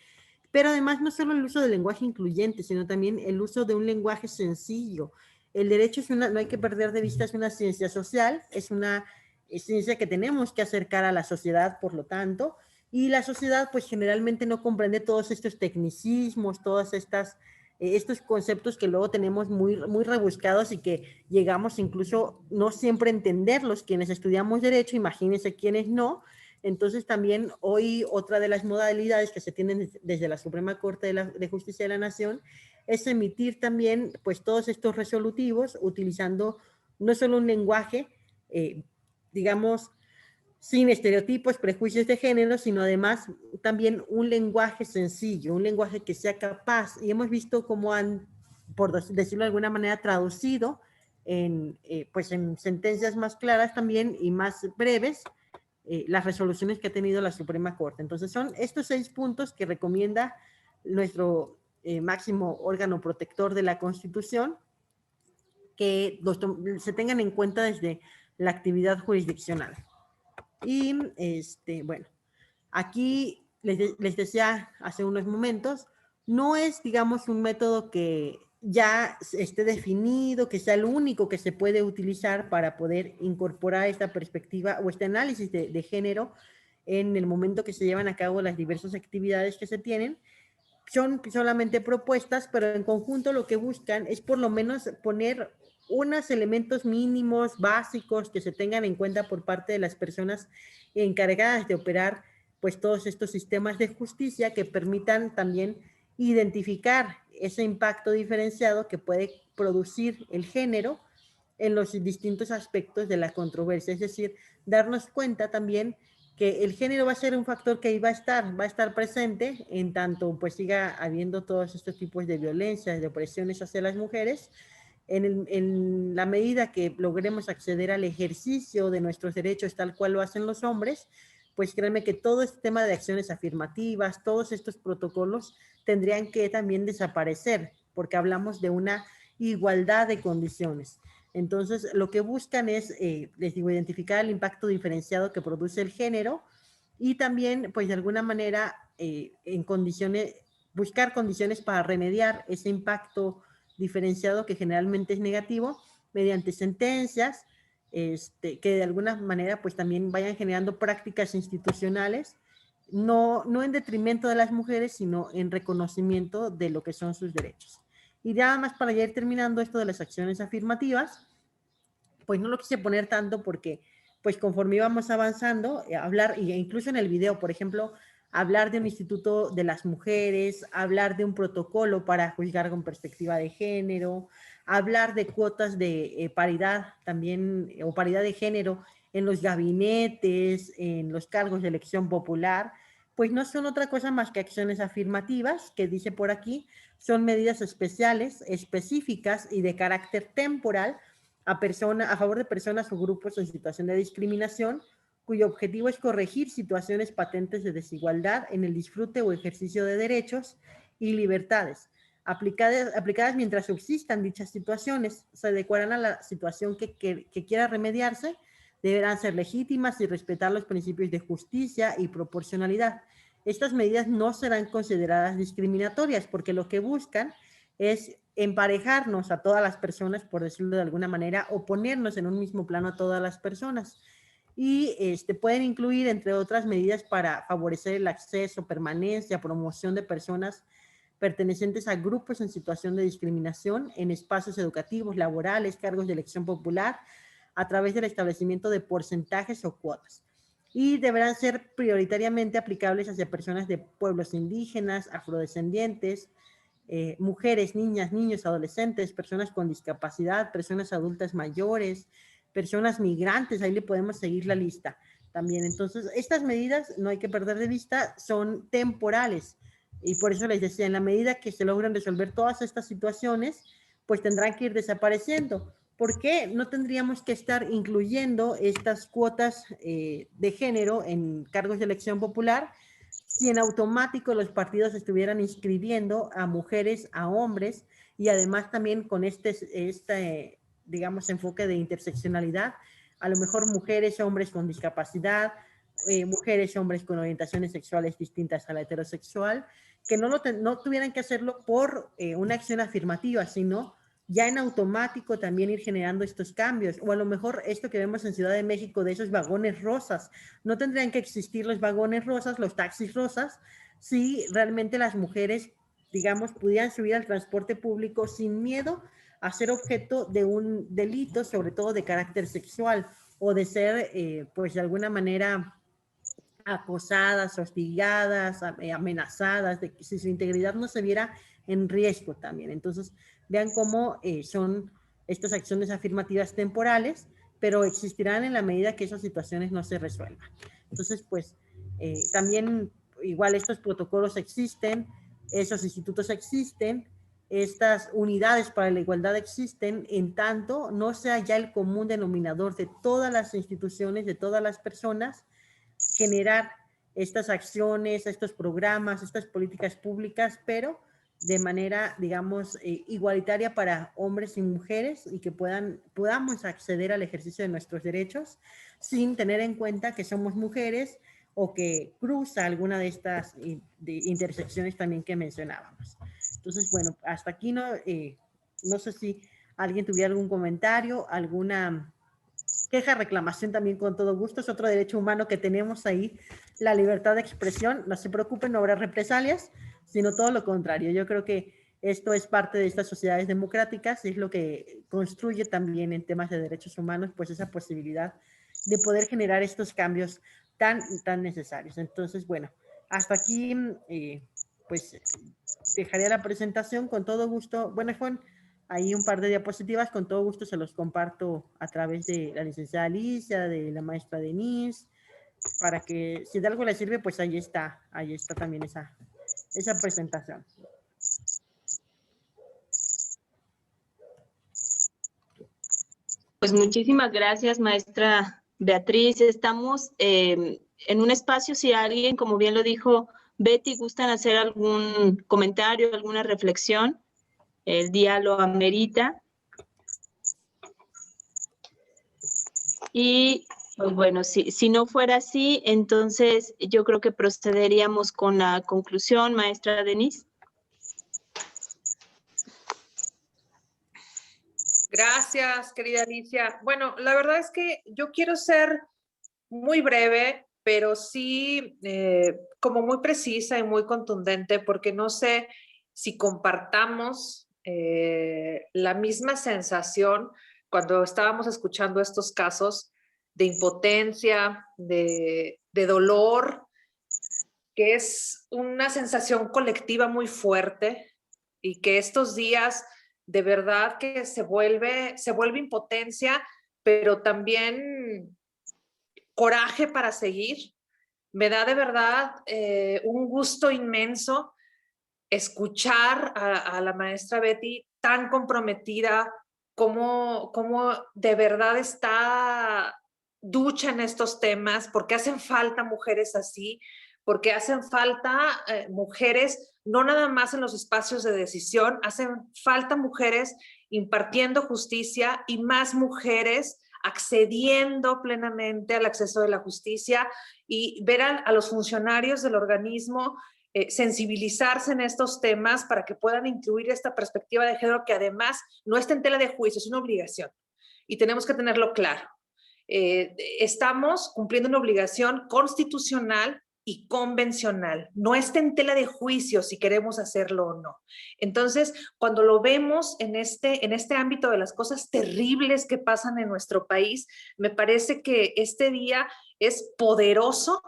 C: Pero además no solo el uso del lenguaje incluyente, sino también el uso de un lenguaje sencillo. El derecho es no hay que perder de vista, es una ciencia social, es una ciencia que tenemos que acercar a la sociedad, por lo tanto, y la sociedad pues generalmente no comprende todos estos tecnicismos, todas estas estos conceptos que luego tenemos muy rebuscados y que llegamos incluso no siempre a entenderlos quienes estudiamos derecho, imagínense quienes no. Entonces también hoy otra de las modalidades que se tienen desde la Suprema Corte de Justicia de la Nación es emitir también pues todos estos resolutivos utilizando no solo un lenguaje, digamos, sin estereotipos, prejuicios de género, sino además también un lenguaje sencillo, un lenguaje que sea capaz. Y hemos visto cómo han, por decirlo de alguna manera, traducido pues en sentencias más claras también y más breves las resoluciones que ha tenido la Suprema Corte. Entonces son estos 6 puntos que recomienda nuestro máximo órgano protector de la Constitución, que se tengan en cuenta desde la actividad jurisdiccional. Y bueno, aquí les decía hace unos momentos, no es, digamos, un método que ya esté definido, que sea el único que se puede utilizar para poder incorporar esta perspectiva o este análisis de género en el momento que se llevan a cabo las diversas actividades que se tienen. Son solamente propuestas, pero en conjunto lo que buscan es por lo menos poner unos elementos mínimos, básicos, que se tengan en cuenta por parte de las personas encargadas de operar pues todos estos sistemas de justicia que permitan también identificar ese impacto diferenciado que puede producir el género en los distintos aspectos de la controversia. Es decir, darnos cuenta también que el género va a ser un factor que ahí va a estar presente en tanto pues siga habiendo todos estos tipos de violencias, de opresiones hacia las mujeres, en la medida que logremos acceder al ejercicio de nuestros derechos tal cual lo hacen los hombres, pues créanme que todo este tema de acciones afirmativas, todos estos protocolos tendrían que también desaparecer, porque hablamos de una igualdad de condiciones. Entonces, lo que buscan es, les digo, identificar el impacto diferenciado que produce el género y también, pues de alguna manera, buscar condiciones para remediar ese impacto diferenciado que generalmente es negativo mediante sentencias, que de alguna manera pues también vayan generando prácticas institucionales, no en detrimento de las mujeres, sino en reconocimiento de lo que son sus derechos. Y nada más para ya ir terminando esto de las acciones afirmativas, pues no lo quise poner tanto porque pues conforme íbamos avanzando, hablar, e incluso en el video, por ejemplo, hablar de un instituto de las mujeres, hablar de un protocolo para juzgar con perspectiva de género, hablar de cuotas de paridad también, o paridad de género en los gabinetes, en los cargos de elección popular, pues no son otra cosa más que acciones afirmativas, que dice por aquí, son medidas especiales, específicas y de carácter temporal a favor de personas o grupos en situación de discriminación, cuyo objetivo es corregir situaciones patentes de desigualdad en el disfrute o ejercicio de derechos y libertades, aplicadas mientras subsistan dichas situaciones, se adecuarán a la situación que quiera remediarse, deberán ser legítimas y respetar los principios de justicia y proporcionalidad. estas medidas no serán consideradas discriminatorias porque lo que buscan es emparejarnos a todas las personas, por decirlo de alguna manera, o ponernos en un mismo plano a todas las personas. Y pueden incluir, entre otras medidas, para favorecer el acceso, permanencia, promoción de personas pertenecientes a grupos en situación de discriminación en espacios educativos, laborales, cargos de elección popular, a través del establecimiento de porcentajes o cuotas. Y deberán ser prioritariamente aplicables hacia personas de pueblos indígenas, afrodescendientes, mujeres, niñas, niños, adolescentes, personas con discapacidad, personas adultas mayores, personas migrantes, ahí le podemos seguir la lista también. Entonces, estas medidas, no hay que perder de vista, son temporales. Y por eso les decía, en la medida que se logran resolver todas estas situaciones, pues tendrán que ir desapareciendo. ¿Por qué no tendríamos que estar incluyendo estas cuotas de género en cargos de elección popular si en automático los partidos estuvieran inscribiendo a mujeres, a hombres, y además también con digamos, enfoque de interseccionalidad, a lo mejor mujeres, hombres con discapacidad, mujeres, hombres con orientaciones sexuales distintas a la heterosexual, que no tuvieran que hacerlo por una acción afirmativa, sino ya en automático también ir generando estos cambios, o a lo mejor esto que vemos en Ciudad de México de esos vagones rosas, no tendrían que existir los vagones rosas, los taxis rosas, si realmente las mujeres, digamos, pudieran subir al transporte público sin miedo a ser objeto de un delito, sobre todo de carácter sexual, o de ser, pues de alguna manera, acosadas, hostigadas, amenazadas, de que si su integridad no se viera en riesgo también. Entonces, vean cómo son estas acciones afirmativas temporales, pero existirán en la medida que esas situaciones no se resuelvan. Entonces, pues, también igual estos protocolos existen, esos institutos existen, estas unidades para la igualdad existen, en tanto no sea ya el común denominador de todas las instituciones, de todas las personas, generar estas acciones, estos programas, estas políticas públicas, pero de manera, digamos, igualitaria para hombres y mujeres, y que podamos acceder al ejercicio de nuestros derechos sin tener en cuenta que somos mujeres o que cruza alguna de estas intersecciones también que mencionábamos. Entonces, bueno, hasta aquí no sé si alguien tuviera algún comentario, alguna queja, reclamación, también con todo gusto. Es otro derecho humano que tenemos ahí, la libertad de expresión. No se preocupen, no habrá represalias, sino todo lo contrario. Yo creo que esto es parte de estas sociedades democráticas y es lo que construye también en temas de derechos humanos, pues esa posibilidad de poder generar estos cambios tan necesarios. Entonces, bueno, hasta aquí, pues dejaré la presentación con todo gusto. Bueno, Juan, ahí un par de diapositivas, con todo gusto se los comparto a través de la licenciada Alicia, de la maestra Denise, para que si de algo les sirve, pues ahí está también esa presentación.
A: Pues muchísimas gracias, maestra Beatriz. Estamos en un espacio, si alguien, como bien lo dijo Betty, gustan hacer algún comentario, alguna reflexión, el día lo amerita. Y pues bueno, si no fuera así, entonces yo creo que procederíamos con la conclusión, maestra Denise.
B: Gracias, querida Alicia. Bueno, la verdad es que yo quiero ser muy breve, pero sí como muy precisa y muy contundente, porque no sé si compartamos la misma sensación cuando estábamos escuchando estos casos de impotencia, de dolor, que es una sensación colectiva muy fuerte y que estos días de verdad que se vuelve impotencia, pero también coraje para seguir. Me da de verdad un gusto inmenso escuchar a la maestra Betty tan comprometida, como de verdad está ducha en estos temas, porque hacen falta mujeres así, porque hacen falta mujeres, no nada más en los espacios de decisión, hacen falta mujeres impartiendo justicia y más mujeres accediendo plenamente al acceso de la justicia y ver a los funcionarios del organismo sensibilizarse en estos temas para que puedan incluir esta perspectiva de género que además no está en tela de juicio, es una obligación y tenemos que tenerlo claro. Estamos cumpliendo una obligación constitucional y convencional. No está en tela de juicio si queremos hacerlo o no. Entonces, cuando lo vemos en este ámbito de las cosas terribles que pasan en nuestro país, me parece que este día es poderoso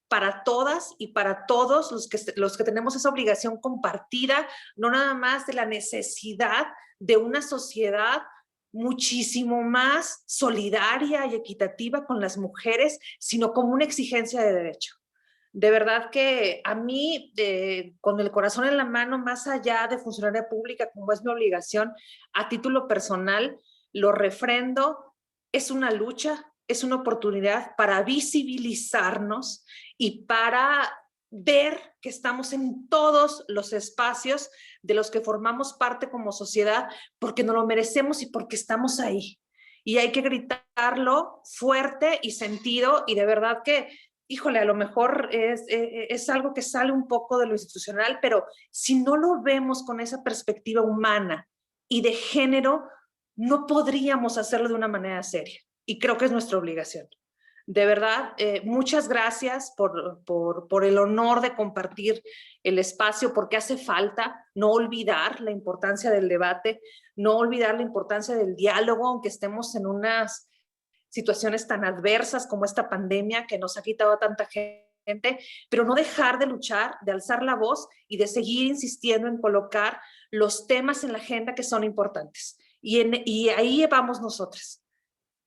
B: para todas y para todos los que tenemos esa obligación compartida, no nada más de la necesidad de una sociedad muchísimo más solidaria y equitativa con las mujeres, sino como una exigencia de derecho. De verdad que a mí, con el corazón en la mano, más allá de funcionaria pública, como es mi obligación, a título personal, lo refrendo, es una lucha, es una oportunidad para visibilizarnos y para ver que estamos en todos los espacios de los que formamos parte como sociedad, porque nos lo merecemos y porque estamos ahí. Y hay que gritarlo fuerte y sentido, y de verdad que, híjole, a lo mejor es algo que sale un poco de lo institucional, pero si no lo vemos con esa perspectiva humana y de género, no podríamos hacerlo de una manera seria. Y creo que es nuestra obligación. De verdad, muchas gracias por el honor de compartir el espacio, porque hace falta no olvidar la importancia del debate, no olvidar la importancia del diálogo, aunque estemos en unas situaciones tan adversas como esta pandemia que nos ha quitado a tanta gente, pero no dejar de luchar, de alzar la voz y de seguir insistiendo en colocar los temas en la agenda que son importantes. Y ahí vamos nosotras,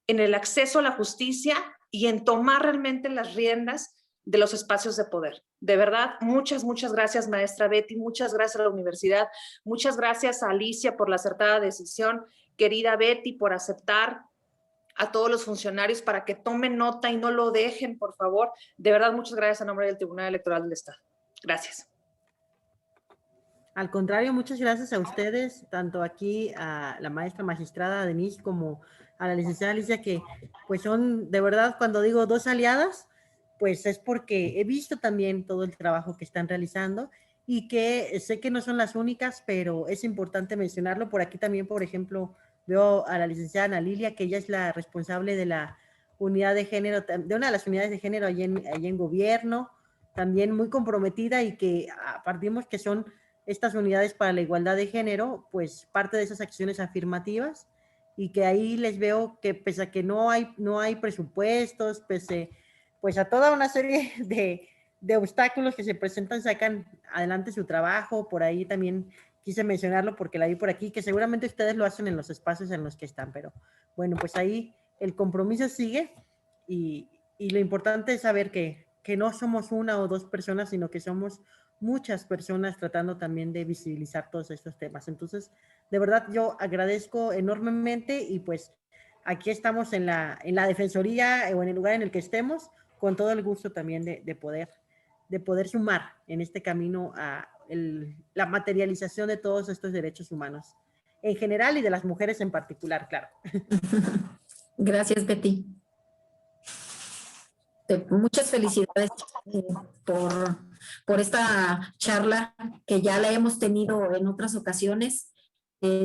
B: en el acceso a la justicia y en tomar realmente las riendas de los espacios de poder. De verdad, muchas gracias, maestra Betty, muchas gracias a la universidad, muchas gracias a Alicia por la acertada decisión, querida Betty, por aceptar a todos los funcionarios para que tomen nota y no lo dejen, por favor. De verdad, muchas gracias a nombre del Tribunal Electoral del Estado. Gracias.
C: Al contrario, muchas gracias a ustedes, tanto aquí a la maestra magistrada Denise como a la licenciada Alicia, que pues son de verdad, cuando digo dos aliadas, pues es porque he visto también todo el trabajo que están realizando y que sé que no son las únicas, pero es importante mencionarlo. Por aquí también, por ejemplo, veo a la licenciada Ana Lilia, que ella es la responsable de la unidad de género, de una de las unidades de género allí en gobierno, también muy comprometida, y que partimos que son estas unidades para la igualdad de género, pues parte de esas acciones afirmativas, y que ahí les veo que pese a que no hay presupuestos, pese pues a toda una serie de obstáculos que se presentan, sacan adelante su trabajo. Por ahí también quise mencionarlo porque la vi por aquí, que seguramente ustedes lo hacen en los espacios en los que están, pero bueno, pues ahí el compromiso sigue, y lo importante es saber que no somos una o dos personas, sino que somos muchas personas tratando también de visibilizar todos estos temas. Entonces, de verdad, yo agradezco enormemente, y pues aquí estamos en la defensoría o en el lugar en el que estemos, con todo el gusto también de poder sumar en este camino a la materialización de todos estos derechos humanos en general y de las mujeres en particular, claro.
E: Gracias, Betty. Muchas felicidades por esta charla que ya la hemos tenido en otras ocasiones,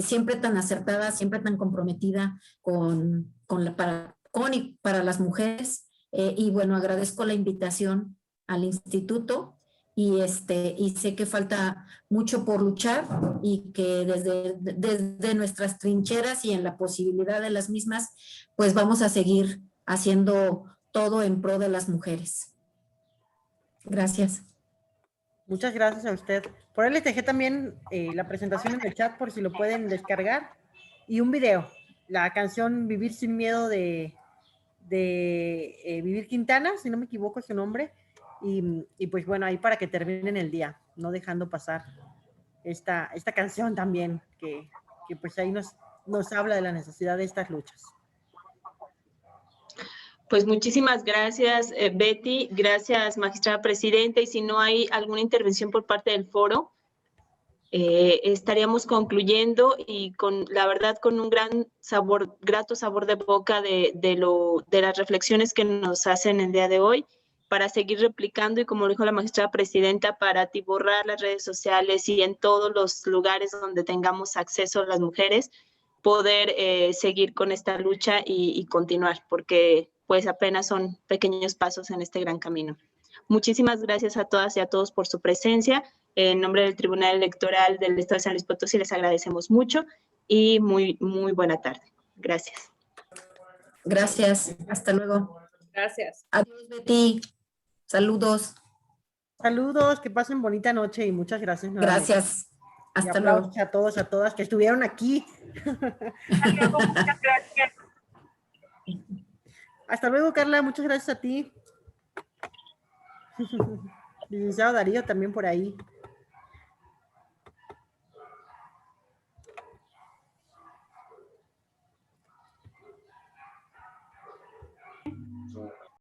E: siempre tan acertada, siempre tan comprometida para las mujeres, y bueno, agradezco la invitación al instituto, y sé que falta mucho por luchar, y que desde nuestras trincheras y en la posibilidad de las mismas, pues vamos a seguir haciendo todo en pro de las mujeres. Gracias.
C: Muchas gracias a usted. Por ahí les dejé también la presentación en el chat por si lo pueden descargar, y un video, la canción Vivir sin Miedo de Vivir Quintana, si no me equivoco es su nombre, y pues bueno, ahí para que terminen el día, no dejando pasar esta canción también, que pues ahí nos habla de la necesidad de estas luchas.
A: Pues muchísimas gracias, Betty, gracias, magistrada presidenta, y si no hay alguna intervención por parte del foro, estaríamos concluyendo y con la verdad con un gran sabor, grato sabor de boca de las reflexiones que nos hacen el día de hoy, para seguir replicando y, como dijo la magistrada presidenta, para atiborrar las redes sociales y en todos los lugares donde tengamos acceso a las mujeres, poder seguir con esta lucha y continuar, porque pues apenas son pequeños pasos en este gran camino. Muchísimas gracias a todas y a todos por su presencia. En nombre del Tribunal Electoral del Estado de San Luis Potosí les agradecemos mucho y muy buena tarde. Gracias.
E: Gracias. Hasta luego.
B: Gracias.
E: Adiós, Betty. Saludos.
C: Saludos, que pasen bonita noche y muchas gracias nuevamente.
E: Gracias.
C: Y
E: Hasta luego.
C: aplausos a todos, a todas que estuvieron aquí.
A: Muchas gracias.
C: Hasta luego, Carla. Muchas gracias a ti. Licenciado Darío también por ahí.